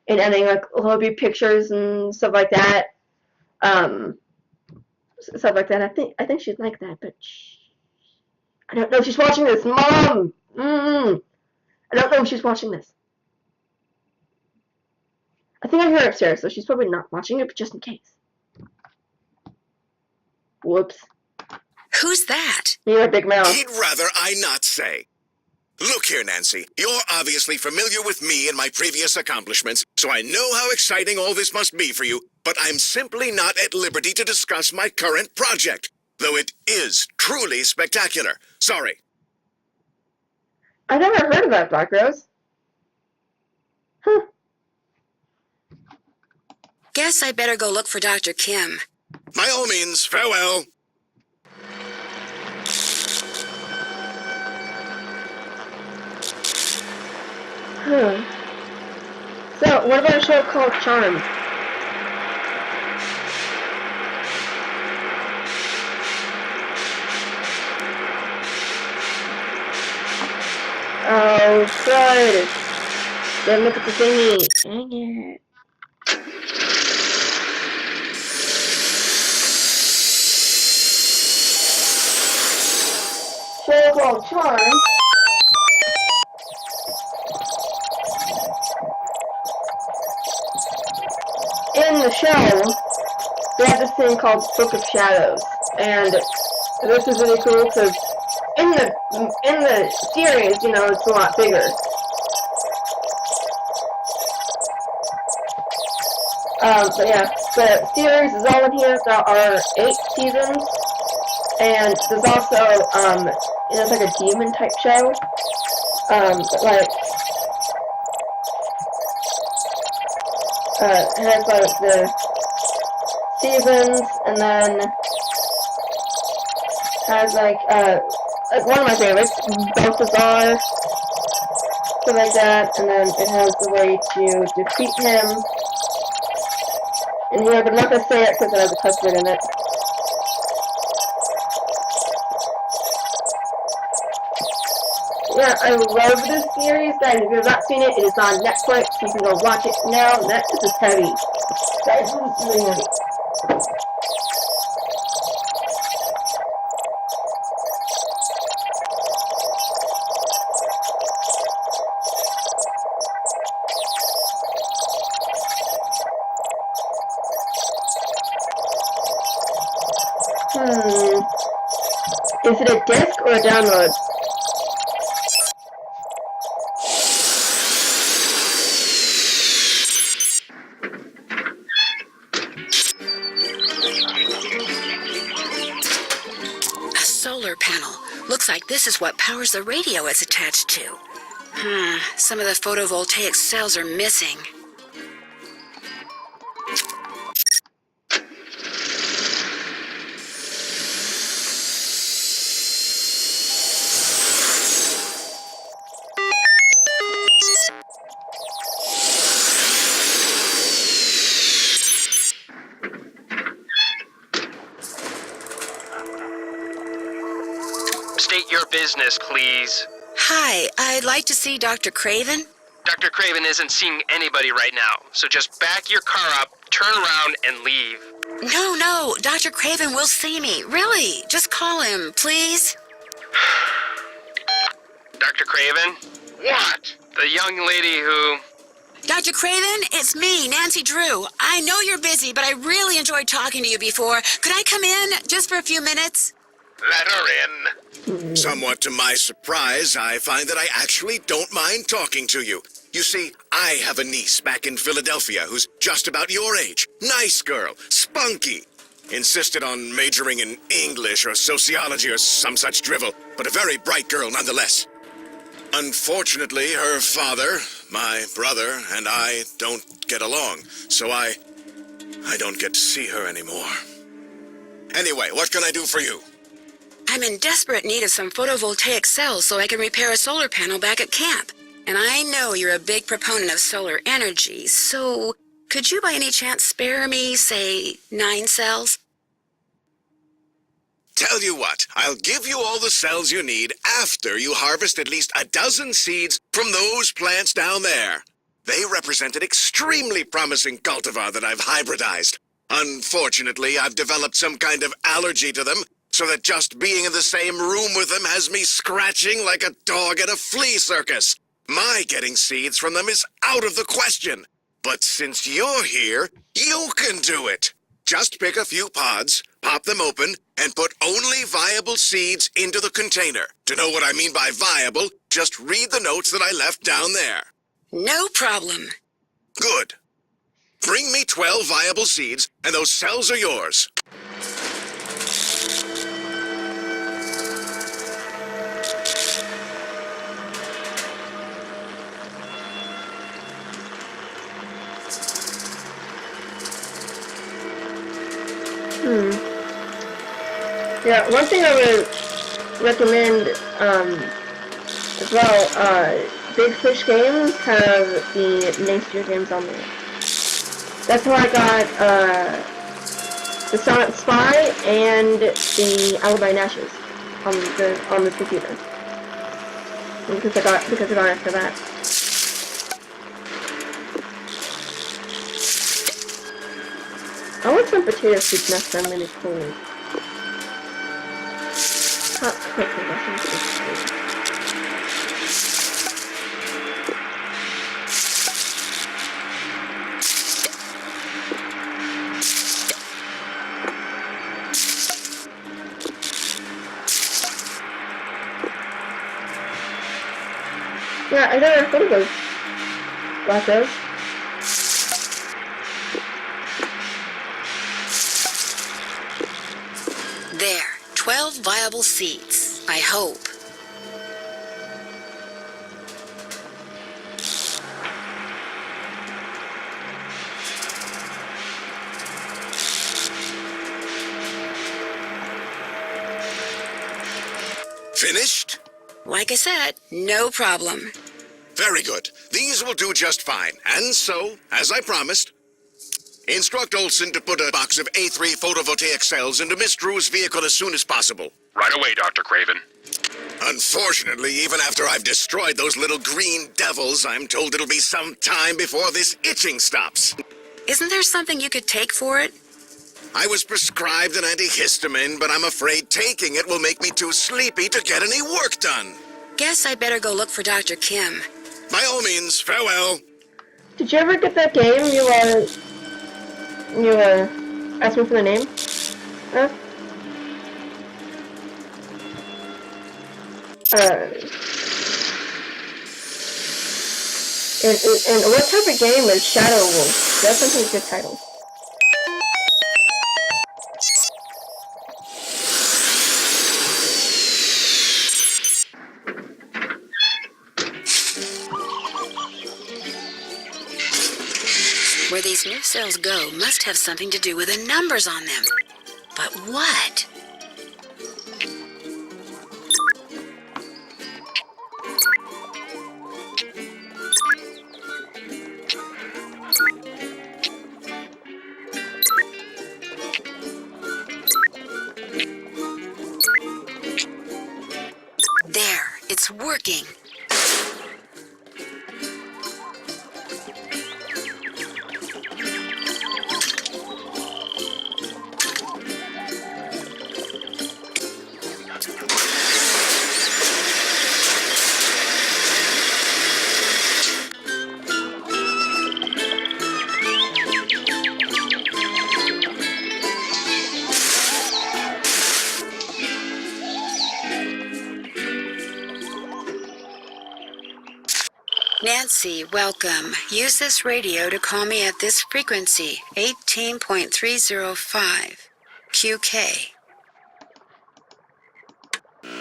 and adding like little bit pictures and stuff like that. I think she'd like that, but I don't know if she's watching this. Mom! I don't know if she's watching this. I think I heard her upstairs, so she's probably not watching it, but just in case. Whoops. Who's that? You're a big mouth. He'd rather I not say. Look here, Nancy. You're obviously familiar with me and my previous accomplishments, so I know how exciting all this must be for you, but I'm simply not at liberty to discuss my current project, though it is truly spectacular. Sorry. I never heard of that, Black Rose. Huh. Guess I better go look for Dr. Kim. By all means, farewell. So, what about a show called Charmed? Oh, good. Then look at the thingy. Dang it. Show called Charmed. In the show, they have this thing called Book of Shadows, and this is really cool because in the series, it's a lot bigger. But yeah, the series is all in here. There are 8 seasons, and there's also it's like a demon type show. But like, it has like the seasons, and then has like one of my favorites, Balthazar, stuff like that, and then it has the way to defeat him. And here, but I'm not gonna say it because it has a cuss word in it. Yeah, I love this series, guys. If you have not seen it, it is on Netflix. You can go watch it now. This is heavy. Guys, this is really heavy. Is it a disc or a download? A solar panel. Looks like this is what powers the radio it's attached to. Some of the photovoltaic cells are missing. State your business, please. Hi, I'd like to see Dr. Craven. Dr. Craven isn't seeing anybody right now, so just back your car up, turn around, and leave. No, Dr. Craven will see me. Really, just call him, please. Dr. Craven? What? The young lady who... Dr. Craven, it's me, Nancy Drew. I know you're busy, but I really enjoyed talking to you before. Could I come in just for a few minutes? Let her in. Somewhat to my surprise, I find that I actually don't mind talking to you. You see, I have a niece back in Philadelphia who's just about your age. Nice girl, spunky. Insisted on majoring in English or sociology or some such drivel, but a very bright girl nonetheless. Unfortunately, her father, my brother, and I don't get along, so I don't get to see her anymore. Anyway, what can I do for you? I'm in desperate need of some photovoltaic cells so I can repair a solar panel back at camp. And I know you're a big proponent of solar energy, so could you by any chance spare me, say, 9 cells? Tell you what, I'll give you all the cells you need after you harvest at least a dozen seeds from those plants down there. They represent an extremely promising cultivar that I've hybridized. Unfortunately, I've developed some kind of allergy to them, so that just being in the same room with them has me scratching like a dog at a flea circus. My getting seeds from them is out of the question. But since you're here, you can do it. Just pick a few pods, pop them open, and put only viable seeds into the container. To know what I mean by viable, just read the notes that I left down there. No problem. Good. Bring me 12 viable seeds, and those cells are yours. Yeah, one thing I would recommend as well, Big Fish Games have the Nature games on there. That's how I got the Sonic Spy and the Alibi Nashes on the computer. Because I got it after that. I want some potato soup next time when it's cold. Hot cooking, I think it's good. Yeah, I never thought of those lattes. There, 12 viable seeds, I hope. finished? Like I said, no problem. Very good. These will do just fine. And so, as I promised, instruct Olson to put a box of A3 photovoltaic cells into Miss Drew's vehicle as soon as possible. Right away, Dr. Craven. Unfortunately, even after I've destroyed those little green devils, I'm told it'll be some time before this itching stops. Isn't there something you could take for it? I was prescribed an antihistamine, but I'm afraid taking it will make me too sleepy to get any work done. Guess I better go look for Dr. Kim. By all means, farewell. Did you ever get that game you were asking for the name? Huh? And what type of game is Shadow Wolf? That's something good title. Where these new cells go must have something to do with the numbers on them. But what? There, it's working. Nancy, welcome. Use this radio to call me at this frequency, 18.305, QK.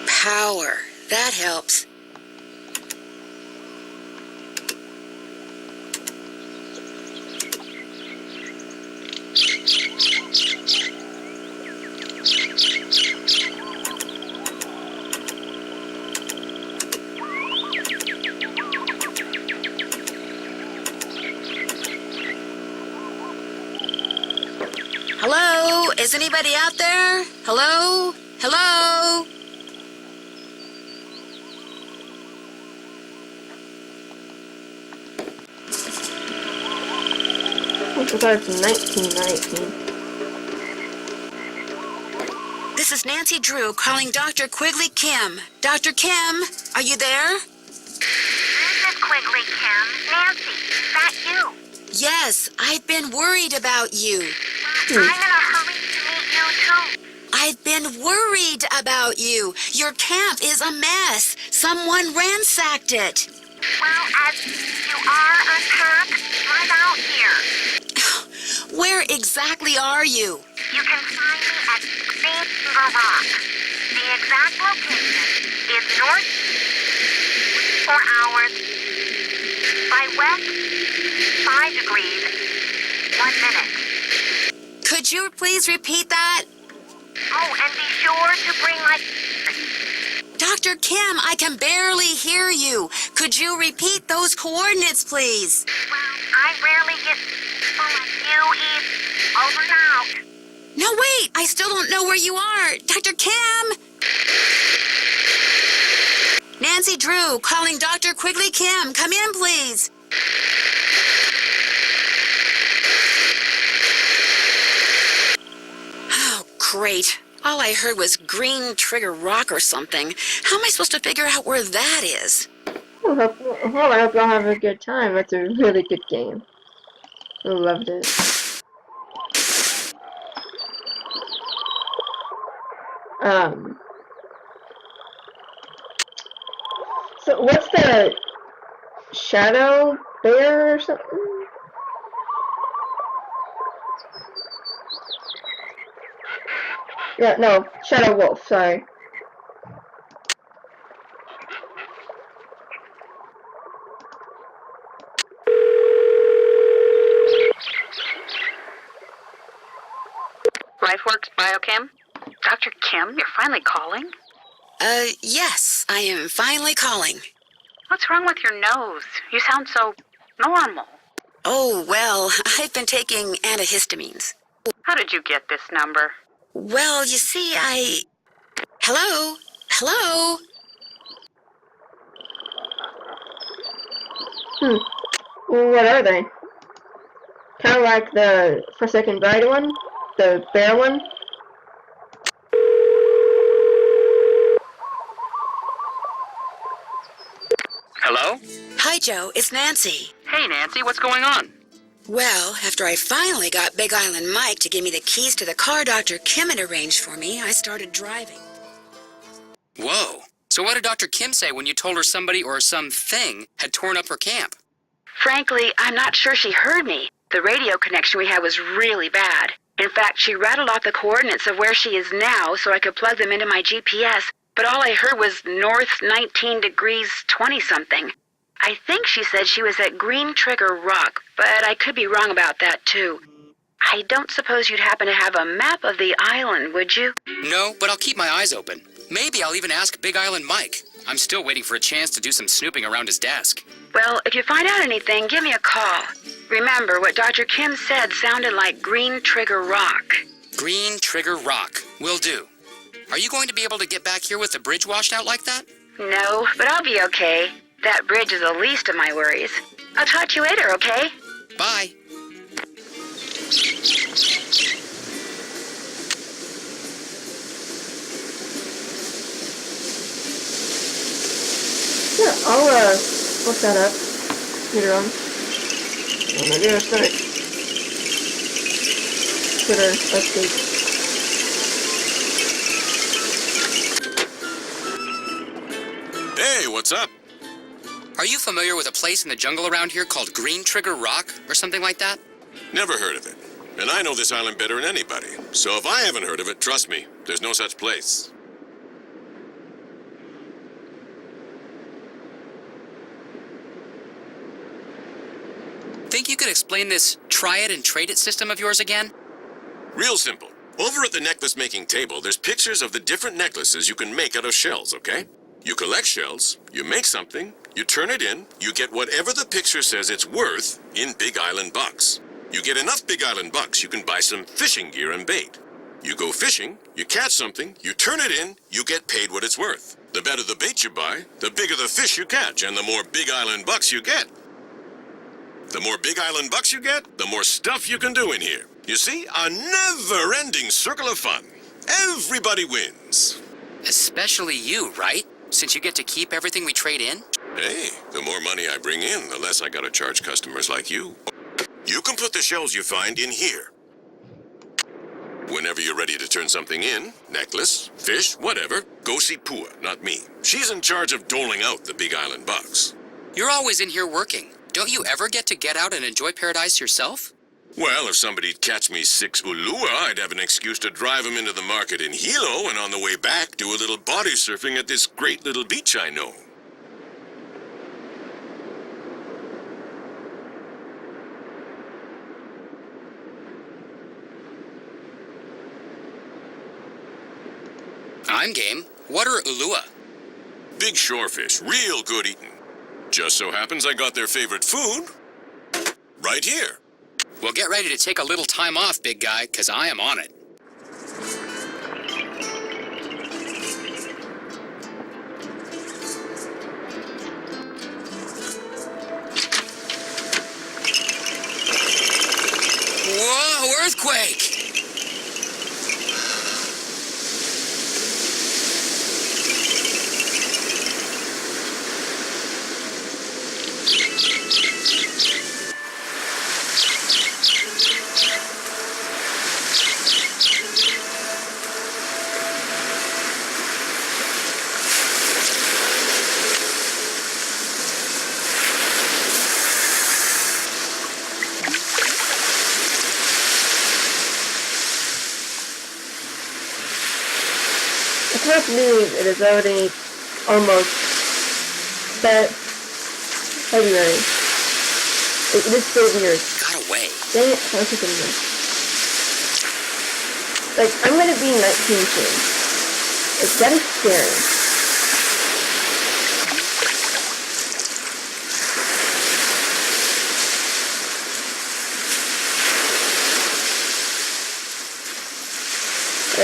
Power. That helps. Hello? Is anybody out there? Hello? Hello? I forgot it's 1919. This is Nancy Drew calling Dr. Quigley Kim. Dr. Kim, are you there? This is Quigley Kim. Nancy, is that you? Yes, I've been worried about you. I'm in a hurry to meet you, too. I've been worried about you. Your camp is a mess. Someone ransacked it. Well, as you are unpacked, right out here. Where exactly are you? You can find me at Finger Rock. The exact location is north 4 hours by west 5 degrees 1 minute. Could you please repeat that? Oh, and be sure to bring my... Dr. Kim, I can barely hear you. Could you repeat those coordinates, please? Well, I rarely get full of you, Eve. Over and out. No, wait, I still don't know where you are. Dr. Kim! Nancy Drew, calling Dr. Quigley Kim. Come in, please. Oh, great. All I heard was Green Trigger Rock or something. How am I supposed to figure out where that is? Well, I hope y'all have a good time. It's a really good game. I loved it. So what's the Shadow Bear or something? Yeah, no, Shadow Wolf, sorry. LifeWorks Biochem? Dr. Kim, you're finally calling? Yes, I am finally calling. What's wrong with your nose? You sound so normal. Oh, well, I've been taking antihistamines. How did you get this number? Well, you see, Hello? Hello? What are they? Kind of like the Forsaken Bride one? The bear one? Hello? Hi, Joe. It's Nancy. Hey, Nancy, what's going on? Well, after I finally got Big Island Mike to give me the keys to the car Dr. Kim had arranged for me, I started driving. Whoa. So what did Dr. Kim say when you told her somebody or something had torn up her camp? Frankly, I'm not sure she heard me. The radio connection we had was really bad. In fact, she rattled off the coordinates of where she is now so I could plug them into my GPS, but all I heard was north 19 degrees 20-something. I think she said she was at Green Trigger Rock, but I could be wrong about that, too. I don't suppose you'd happen to have a map of the island, would you? No, but I'll keep my eyes open. Maybe I'll even ask Big Island Mike. I'm still waiting for a chance to do some snooping around his desk. Well, if you find out anything, give me a call. Remember, what Dr. Kim said sounded like Green Trigger Rock. Green Trigger Rock. Will do. Are you going to be able to get back here with the bridge washed out like that? No, but I'll be okay. That bridge is the least of my worries. I'll talk to you later, okay? Bye. Yeah, I'll look that up later on. Maybe I'll start Twitter update. Hey, what's up? Are you familiar with a place in the jungle around here called Green Trigger Rock or something like that? Never heard of it. And I know this island better than anybody. So if I haven't heard of it, trust me, there's no such place. Think you could explain this try it and trade it system of yours again? Real simple. Over at the necklace making table, there's pictures of the different necklaces you can make out of shells, okay? You collect shells, you make something, you turn it in, you get whatever the picture says it's worth in Big Island bucks. You get enough Big Island bucks, you can buy some fishing gear and bait. You go fishing, you catch something, you turn it in, you get paid what it's worth. The better the bait you buy, the bigger the fish you catch, and the more Big Island bucks you get. The more Big Island bucks you get, the more stuff you can do in here. You see, a never-ending circle of fun. Everybody wins. Especially you, right? Since you get to keep everything we trade in? Hey, the more money I bring in, the less I gotta charge customers like you. You can put the shells you find in here. Whenever you're ready to turn something in, necklace, fish, whatever, go see Pua, not me. She's in charge of doling out the Big Island bucks. You're always in here working. Don't you ever get to get out and enjoy paradise yourself? Well, if somebody'd catch me 6 ulua, I'd have an excuse to drive them into the market in Hilo, and on the way back, do a little body surfing at this great little beach I know. I'm game. What are ulua? Big shorefish, real good eating. Just so happens I got their favorite food right here. Well, get ready to take a little time off, big guy, because I am on it. Whoa, earthquake! I can't believe it is already almost February. It is so weird. Got away. Dang it, I was thinking this. Like, I'm gonna be 19 soon. Like, that is scary.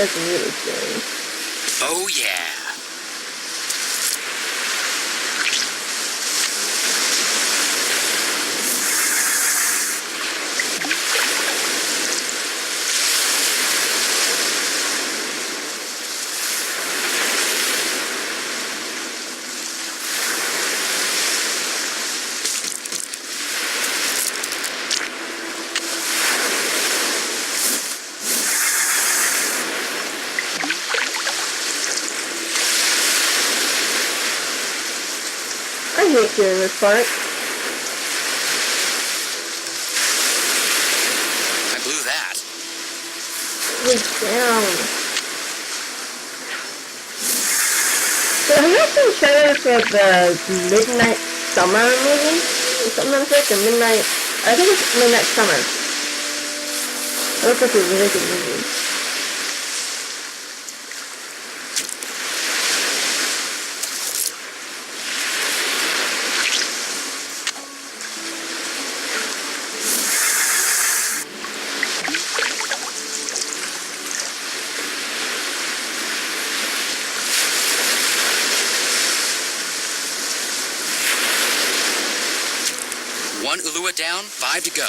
That's really scary. Oh, yeah. I hate doing this part. I blew that. Look down. So have you ever seen trailers for the Midnight Summer movie? Or something like that? The Midnight... I think it's Midnight Summer. It looks like a really good movie. One Ulua down, 5 to go.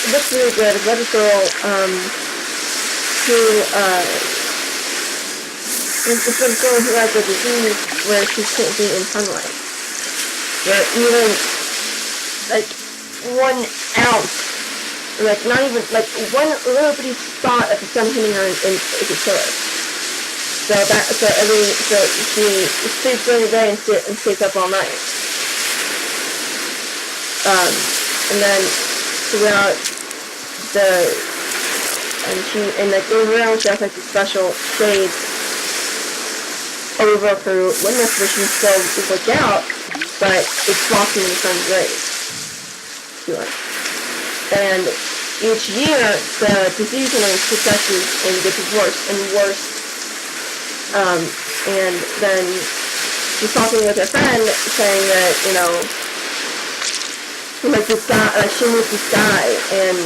It looks really good. It's about a girl, who, it's about a girl who has a disease where she can't be in sunlight. Where even, like, 1 ounce, like, not even, like, one little bitty spot of the sun hitting her and it could kill her. So she sleeps during the day and stays up all night. And then throughout like around she has like the special shades over her windows where she can still look out, but it's blocking the sun's rays to her. And each year the disease only progresses and gets worse and worse. And then she's talking with her friend saying that, you know, like this guy, she meets this guy, and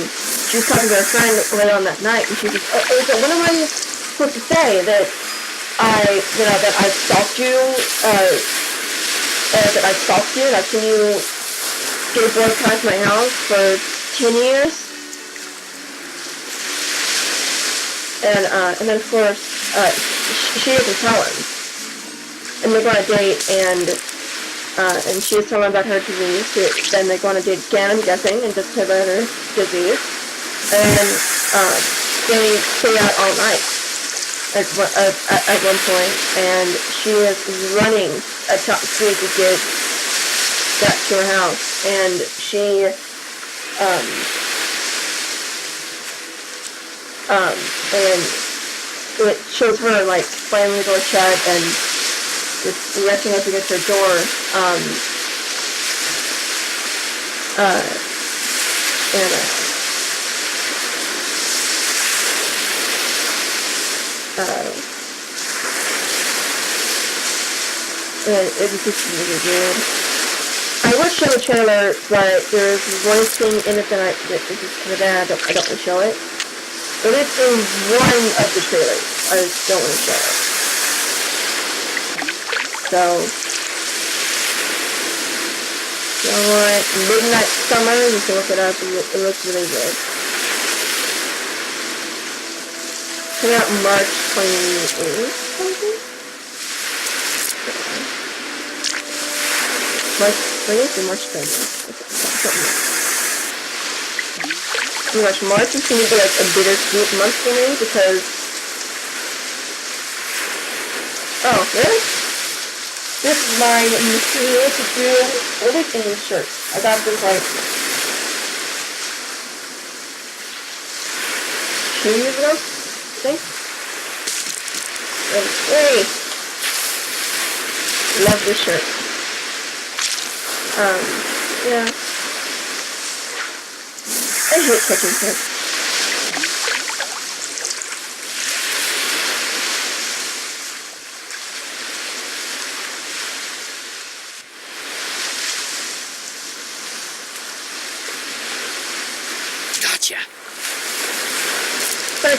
she was talking to her friend later on that night, and she was like, oh, so what am I supposed to say? That I stalked you, that I stalked you, and I've seen you get a boy past my house for 10 years? And then of course, she doesn't tell him. And they go on a date, and she was telling him about her disease. Then they go on a date again, I'm guessing, and just tell about her disease. And they stay out all night at one point, and she is running at top speed to get back to her house. And she, and it shows her, like, slamming the door shut and just rushing up against her door, and it was just really good. I would show the trailer, but there's one thing in it that is kind of bad. I don't want to show it. But it's in one of the trailers. I just don't want to show it. So, you want Midnight Summer, you can look it up, it looks really good. Coming out March 28th, something? March 20th or March 30th? Something like that. Pretty much March is going to be like a bittersweet month for me because... Oh, really? This is my mysterious blue everything shirt. I got this like 2 years ago, I think. And hey, love this shirt. Yeah. I hate catching fish.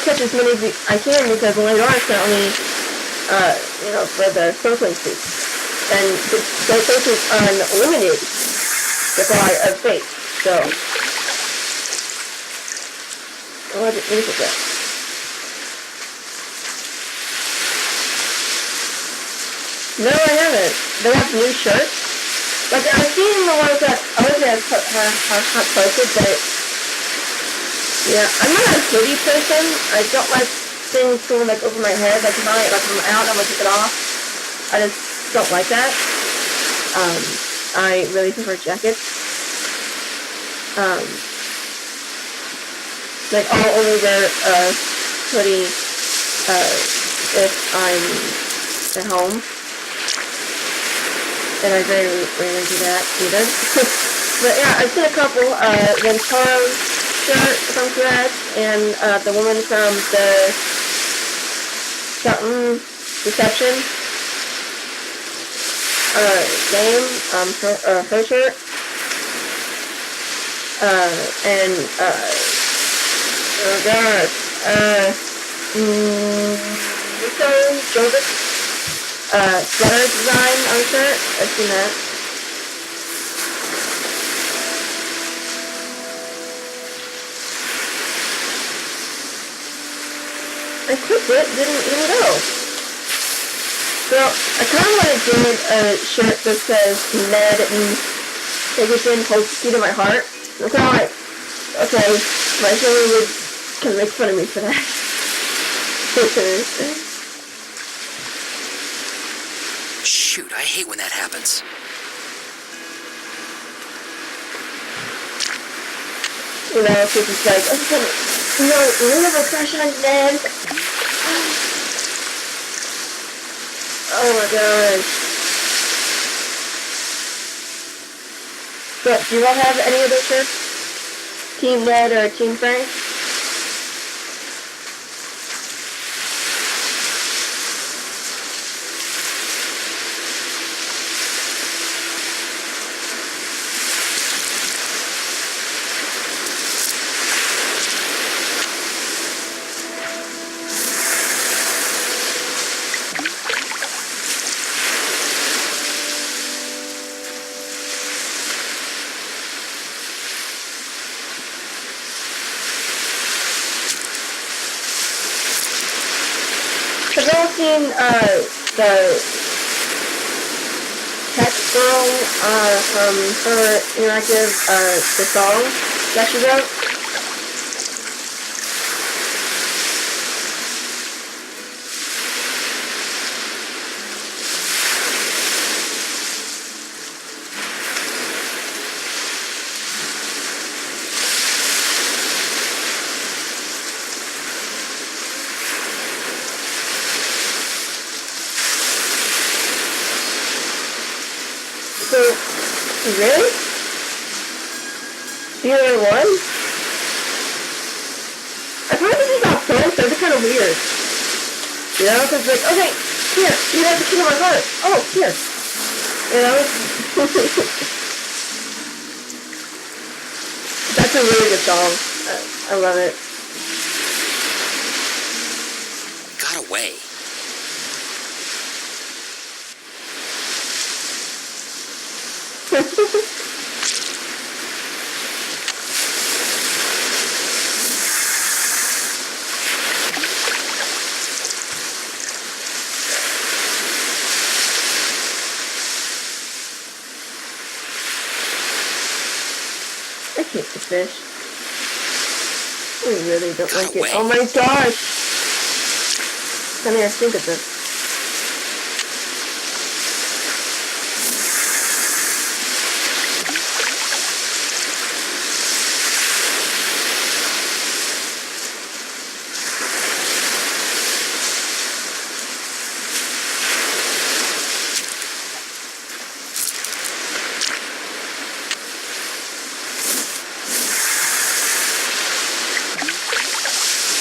catch as many as I can because later on it's only, for the snorkeling suits. And the place is unlimited supply of bait. So, what is it that? No, I haven't. They have new shirts. Like, I've seen the ones that others have posted, but yeah, I'm not a hoodie person. I don't like things going like over my head. Like if I'm out, I'm gonna take it off. I just don't like that. I really prefer jackets. Like I'll only wear a hoodie if I'm at home. And I very rarely do that either. But yeah, I've seen a couple. Then Tara's shirt from correct, and the woman from the something reception game, her shirt. And oh god, Nico Joseph. Sweater design on the shirt. I've seen that. I clicked it, didn't even go. So, I kind of want to get a shirt that says Ned and Dickerson holds the key to my heart. I'm kind of like, okay, my family would kind of make fun of me for that. Shoot, I hate when that happens. You know, because it's like, we have a crush on Ned. Oh my gosh. But do you all have any of those shirts? Team Ned or Team Frank? Have y'all seen, the tech girl, from her interactive, the song that she wrote? So, really? The other one? I thought this was about friends, so it's kind of weird. You know, because like, okay, here, you have the key to my heart. Oh, here. You know? That's a really good song. I love it. Got away. I hate the fish. I really don't like it. Oh my gosh! Come here, think of this.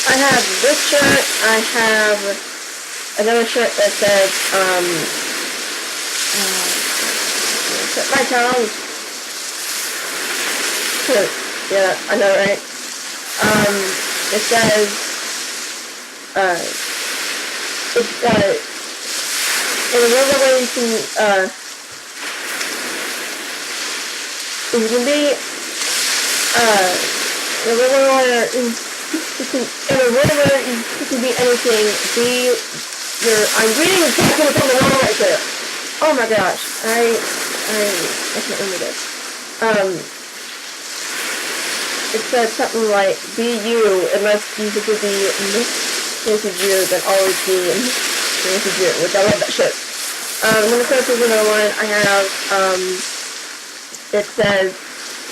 I have this shirt, I have another shirt that says, my tongue. Yeah, I know, right? It says, it's, in a real way you can, you can be, in a real way you can be anything, I'm reading exactly what's on the wall right there. Oh my gosh, I can't remember this. It said something like, be you, unless you could be Nancy Drew, then always be Nancy Drew, which I love that shit. I'm going to finish with another one. I have, it says,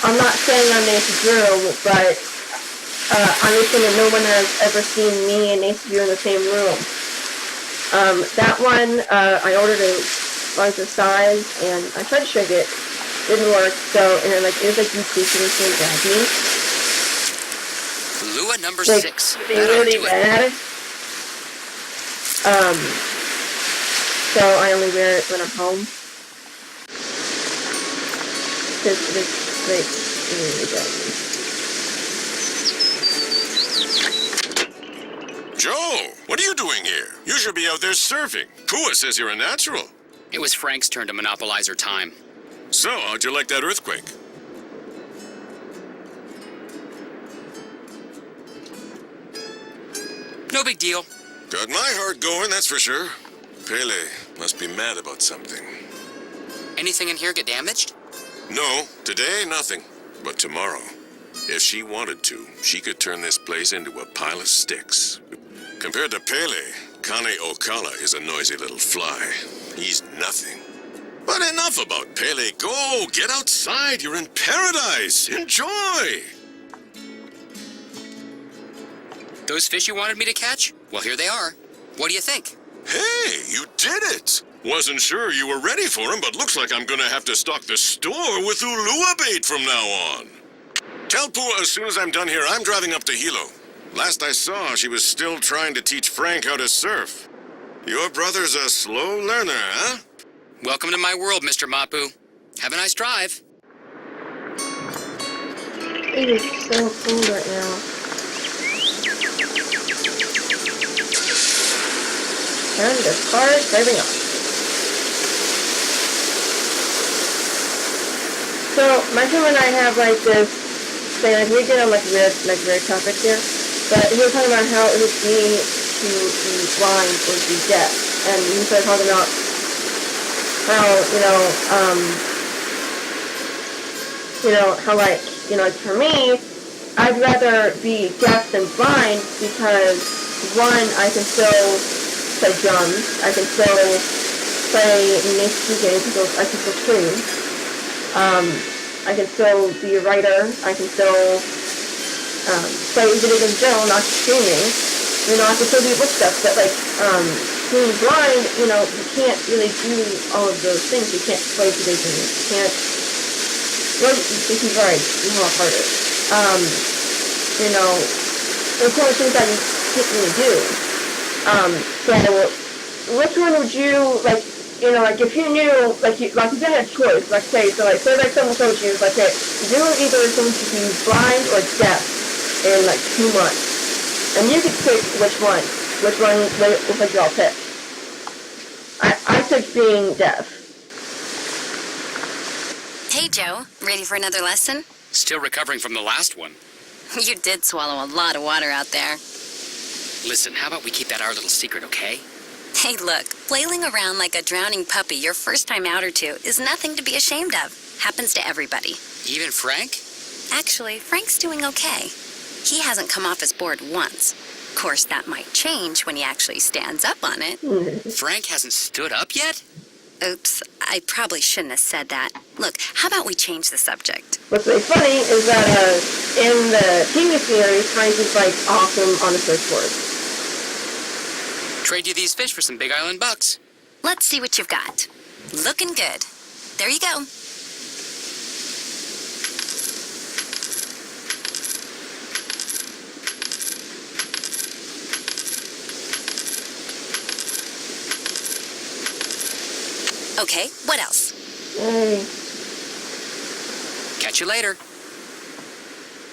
I'm not saying I'm Nancy Drew, but I'm just saying that no one has ever seen me and Nancy Drew in the same room. That one, I ordered a larger size, and I tried to shrink it. Didn't work, so, and then, like, it was, like, decreasing and saying grab me. Lua number Like, 6. be really bad. So I only wear it when I'm home. Because it is, like, really good. Joe, what are you doing here? You should be out there surfing. Pua says you're a natural. It was Frank's turn to monopolize her time. So, how'd you like that earthquake? No big deal. Got my heart going, that's for sure. Pele must be mad about something. Anything in here get damaged? No, today nothing. But tomorrow, if she wanted to, she could turn this place into a pile of sticks. Compared to Pele, Kane Okala is a noisy little fly. He's nothing. But enough about Pele. Go, get outside. You're in paradise. Enjoy. Those fish you wanted me to catch? Well, here they are. What do you think? Hey, you did it. Wasn't sure you were ready for him, but looks like I'm gonna have to stock the store with Ulua bait from now on. Tell Pua as soon as I'm done here, I'm driving up to Hilo. Last I saw, she was still trying to teach Frank how to surf. Your brother's a slow learner, huh? Welcome to my world, Mr. Mapu. Have a nice drive. It is so cold right now. And the car is driving off. So, my friend and I have like this thing, like we get on like weird topics here, but he was talking about how it would be to be blind or to be deaf, and he started talking about how, how like, like for me, I'd rather be deaf than blind because, one, I can still play drums, I can still play music, I can still stream, I can still be a writer, I can still play video games in general, not just streaming, I can still do book stuff, but like, being blind, you can't really do all of those things, you can't play video games, you can't, well, you can write, it's a lot harder, there's so many things that you can't really do. So which one would you, like, if you knew, like if you had a choice, like say like someone told you, like, hey, you're either going to be blind or deaf in like 2 months, and you could pick which one would y'all pick? I took being deaf. Hey Joe, ready for another lesson? Still recovering from the last one. You did swallow a lot of water out there. Listen, how about we keep that our little secret, okay? Hey look, flailing around like a drowning puppy your first time out or two is nothing to be ashamed of. Happens to everybody. Even Frank? Actually, Frank's doing okay. He hasn't come off his board once. Of course, that might change when he actually stands up on it. Frank hasn't stood up yet? Oops, I probably shouldn't have said that. Look, how about we change the subject? What's really funny is that in the TV series, Frank is like awesome on the surfboard. Trade you these fish for some Big Island bucks. Let's see what you've got. Looking good. There you go. Okay, what else? Yay. Catch you later.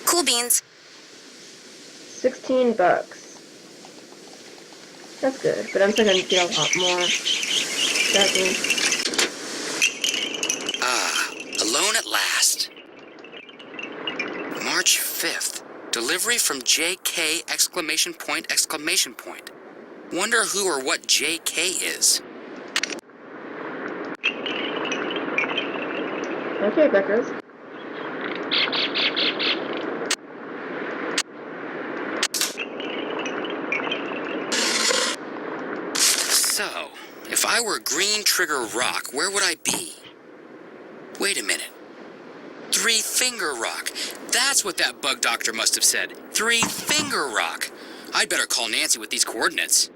Cool beans. $16. That's good, but I'm still gonna get a lot more. Definitely. Alone at last. March 5th. Delivery from JK exclamation point exclamation point. Wonder who or what JK is. Okay, Beckers. So, if I were Green Trigger Rock, where would I be? Wait a minute. Three Finger Rock. That's what that bug doctor must have said. Three Finger Rock. I'd better call Nancy with these coordinates.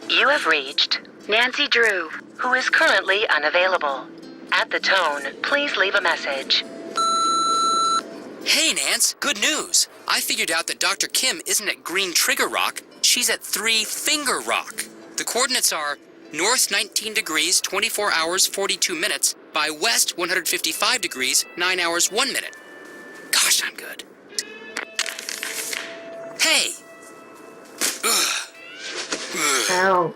You have reached Nancy Drew, who is currently unavailable. At the tone, please leave a message. Hey, Nance, good news. I figured out that Dr. Kim isn't at Green Trigger Rock. She's at Three Finger Rock. The coordinates are north 19 degrees, 24 hours, 42 minutes, by west 155 degrees, 9 hours, 1 minute. Gosh, I'm good. Hey! Ow.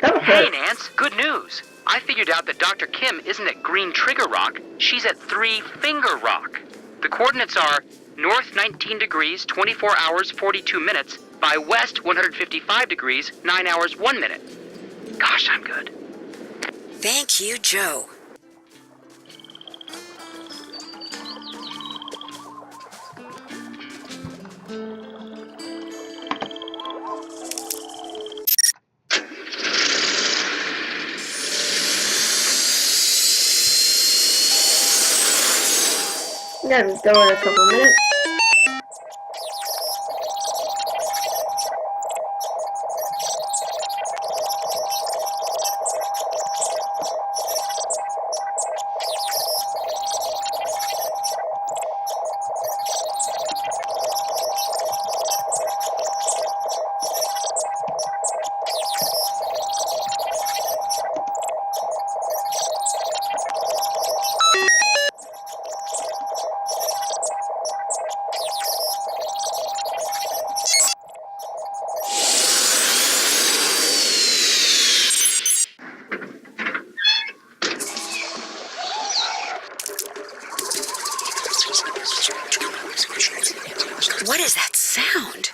That Hey, hurt. Nance, good news. I figured out that Dr. Kim isn't at Green Trigger Rock. She's at Three Finger Rock. The coordinates are north 19 degrees, 24 hours, 42 minutes, by west 155 degrees, 9 hours, 1 minute. Gosh, I'm good. Thank you, Joe. I'm gonna go in a couple minutes. What is that sound?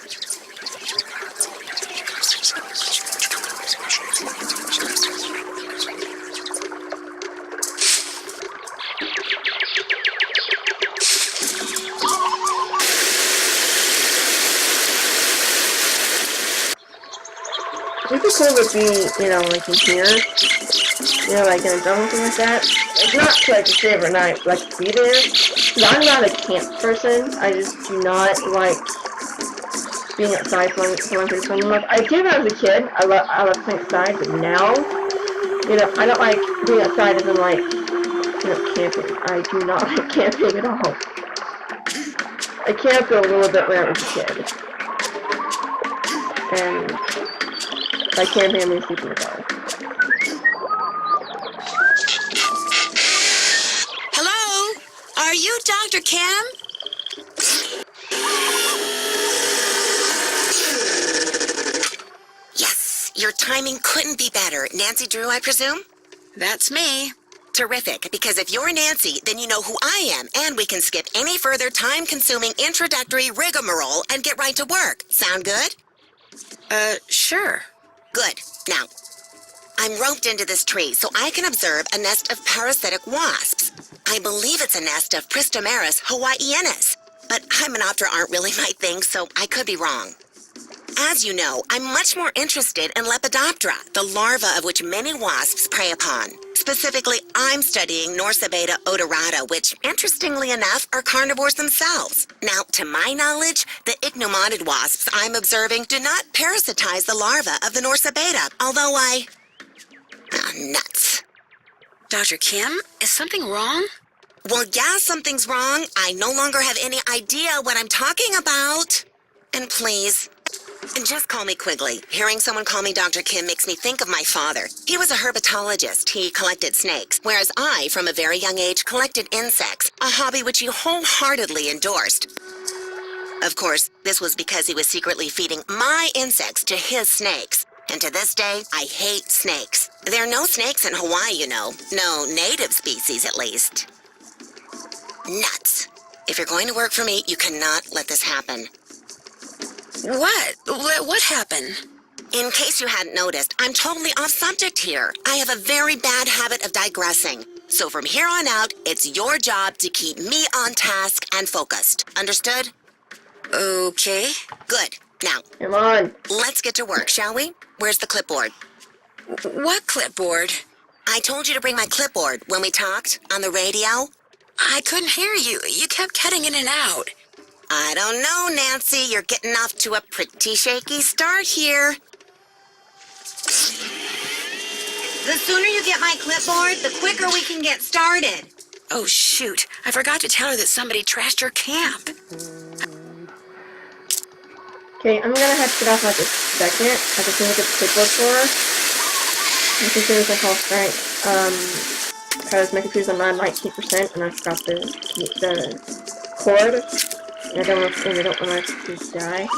It'd be cool to be, like in here. Like in a jungle, something like that. It's not to like stay overnight, but like to be there. 'Cause I'm not a camp person. I just do not like being outside for long periods of time. I did when I was a kid. I love playing outside, but now, I don't like being outside as in like, camping. I do not like camping at all. I camped a little bit when I was a kid. And by camping, I mean sleeping in the car. Hello? Are you Dr. Kim? Yes, your timing couldn't be better. Nancy Drew, I presume? That's me. Terrific, because if you're Nancy, then you know who I am, and we can skip any further time-consuming introductory rigmarole and get right to work. Sound good? Sure. Good. Now, I'm roped into this tree so I can observe a nest of parasitic wasps. I believe it's a nest of Pristomeris hawaiiensis, but hymenoptera aren't really my thing, so I could be wrong. As you know, I'm much more interested in Lepidoptera, the larva of which many wasps prey upon. Specifically, I'm studying Norsabeta odorata, which, interestingly enough, are carnivores themselves. Now, to my knowledge, the ichneumoniid wasps I'm observing do not parasitize the larva of the Norsabeta, although nuts. Dr. Kim, is something wrong? Well, yeah, something's wrong. I no longer have any idea what I'm talking about. And please, just call me Quigley. Hearing someone call me Dr. Kim makes me think of my father. He was a herpetologist. He collected snakes, whereas I, from a very young age, collected insects, a hobby which he wholeheartedly endorsed. Of course, this was because he was secretly feeding my insects to his snakes. And to this day, I hate snakes. There are no snakes in Hawaii, you know. No native species, at least. Nuts. If you're going to work for me, you cannot let this happen. What? What happened? In case you hadn't noticed, I'm totally off subject here. I have a very bad habit of digressing. So from here on out, it's your job to keep me on task and focused. Understood? Okay. Good. Now, Come on. let's get to work, shall we? Where's the clipboard? What clipboard? I told you to bring my clipboard when we talked on the radio. I couldn't hear you. You kept cutting in and out. I don't know, Nancy. You're getting off to a pretty shaky start here. The sooner you get my clipboard, the quicker we can get started. Oh, shoot. I forgot to tell her that somebody trashed her camp. Okay, I'm gonna have to get off like a second. I can look at the clipboard for her. I think there's a health strength. Because my computer's on 19% and I forgot the cord. And I don't want my computer to die.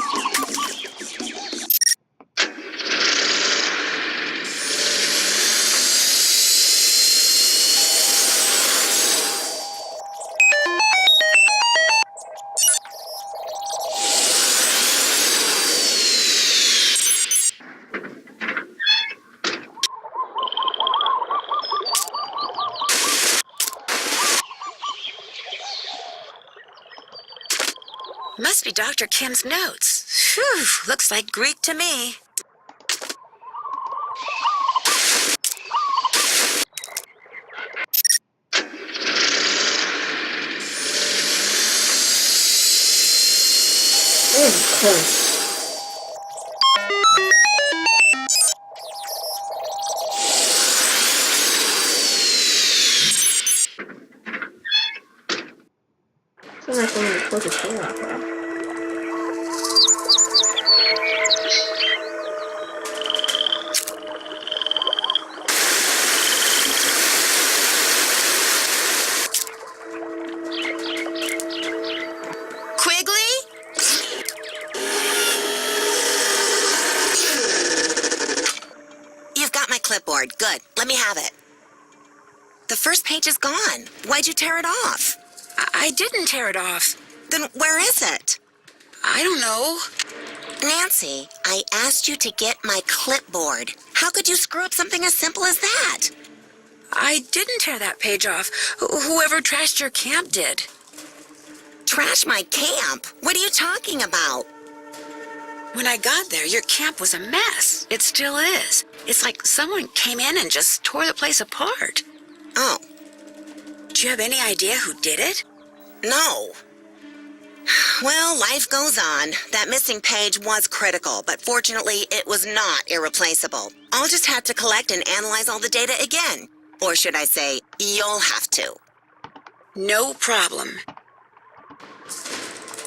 Must be Dr. Kim's notes. Phew, looks like Greek to me. Cool. So nice when you close the door out there. Quigley? You've got my clipboard. Good. Let me have it. The first page is gone. Why'd you tear it off? I didn't tear it off. Then where is it? I don't know. Nancy, I asked you to get my clipboard. How could you screw up something as simple as that? I didn't tear that page off. Whoever trashed your camp did. Trash my camp? What are you talking about? When I got there, your camp was a mess. It still is. It's like someone came in and just tore the place apart. Oh, Do you have any idea who did it? no. Well, life goes on. That missing page was critical, but fortunately, it was not irreplaceable. I'll just have to collect and analyze all the data again. Or should I say, you'll have to. No problem.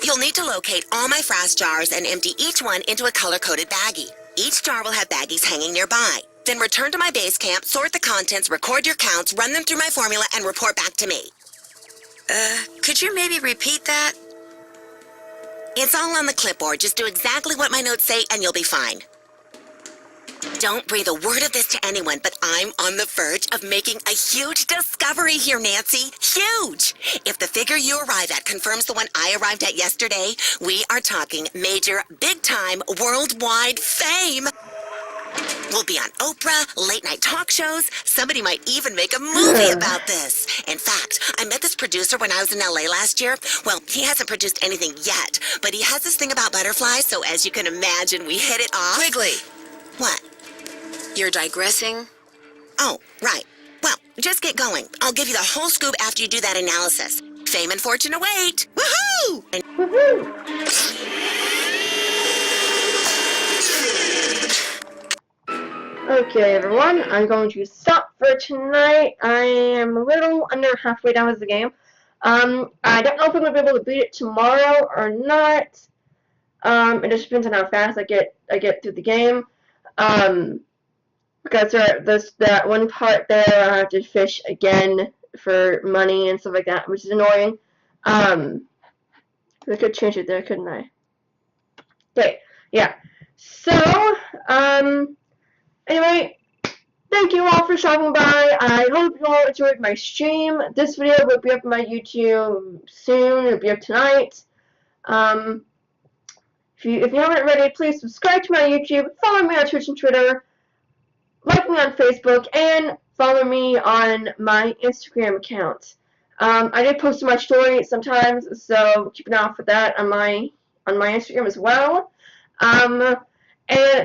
You'll need to locate all my frass jars and empty each one into a color-coded baggie. Each jar will have baggies hanging nearby. Then return to my base camp, sort the contents, record your counts, run them through my formula, and report back to me. Could you maybe repeat that? It's all on the clipboard. Just do exactly what my notes say, and you'll be fine. Don't breathe a word of this to anyone, but I'm on the verge of making a huge discovery here, Nancy. Huge! If the figure you arrive at confirms the one I arrived at yesterday, we are talking major, big-time, worldwide fame. We'll be on Oprah, late-night talk shows. Somebody might even make a movie about this. In fact, I met this producer when I was in LA last year. Well, he hasn't produced anything yet, but he has this thing about butterflies, so as you can imagine, we hit it off. Quigley, What? you're digressing. Oh, right. Well, just get going. I'll give you the whole scoop after you do that analysis. Fame and fortune await. Woohoo! Okay, everyone, I'm going to stop for tonight. I am a little under halfway down with the game. I don't know if I'm going to be able to beat it tomorrow or not. It just depends on how fast I get through the game. Because there's that one part there I have to fish again for money and stuff like that, which is annoying. I could change it there, couldn't I? Okay, yeah. So, anyway, thank you all for stopping by. I hope you all enjoyed my stream. This video will be up on my YouTube soon. It'll be up tonight. If you haven't already, please subscribe to my YouTube, follow me on Twitch and Twitter, like me on Facebook, and follow me on my Instagram account. I did post my story sometimes, so keep an eye out for that on my Instagram as well. And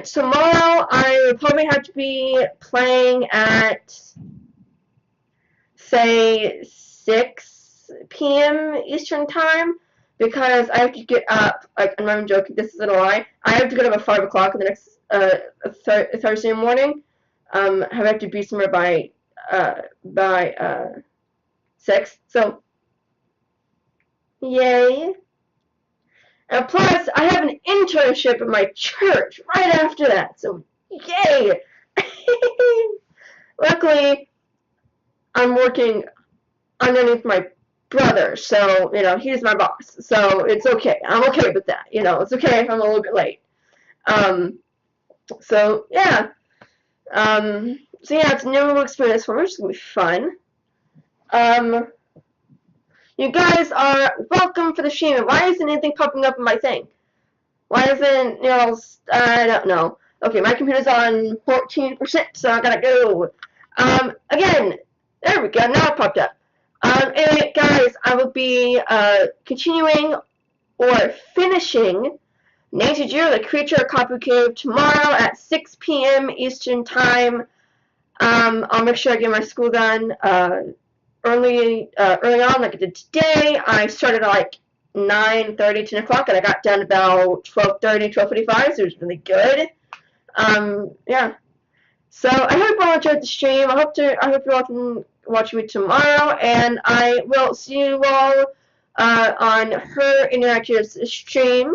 tomorrow I will probably have to be playing at, say, 6 p.m. Eastern Time, because I have to get up, like, I'm not even joking, this isn't a lie, I have to get up at 5 o'clock the next Thursday morning. I have to be somewhere by 6, so, yay. And plus, I have an internship at my church right after that, so yay! Luckily, I'm working underneath my brother, so, he's my boss, so it's okay. I'm okay with that, it's okay if I'm a little bit late. So, yeah. It's a new experience for me, it's gonna be fun. You guys are welcome for the stream. Why isn't anything popping up in my thing? Why isn't, I don't know. Okay, my computer's on 14%, so I gotta go. Again, there we go, now it popped up. Anyway, guys, I will be, continuing or finishing Nancy Drew, the Creature of Kapu Cave, tomorrow at 6 p.m. Eastern Time. I'll make sure I get my school done, early on, like I did today. I started at like 9:30, 10 o'clock, and I got done about 12:30, 12:45, so it was really good. Yeah. So I hope you all enjoyed the stream. I hope you all can watch me tomorrow, and I will see you all on Her Interactive stream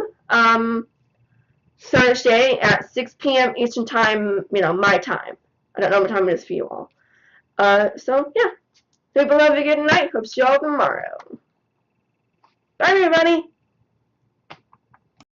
Thursday at 6 p.m. Eastern Time, my time. I don't know what time it is for you all. So, yeah. Hope you all have a good night. Hope to see you all tomorrow. Bye, everybody.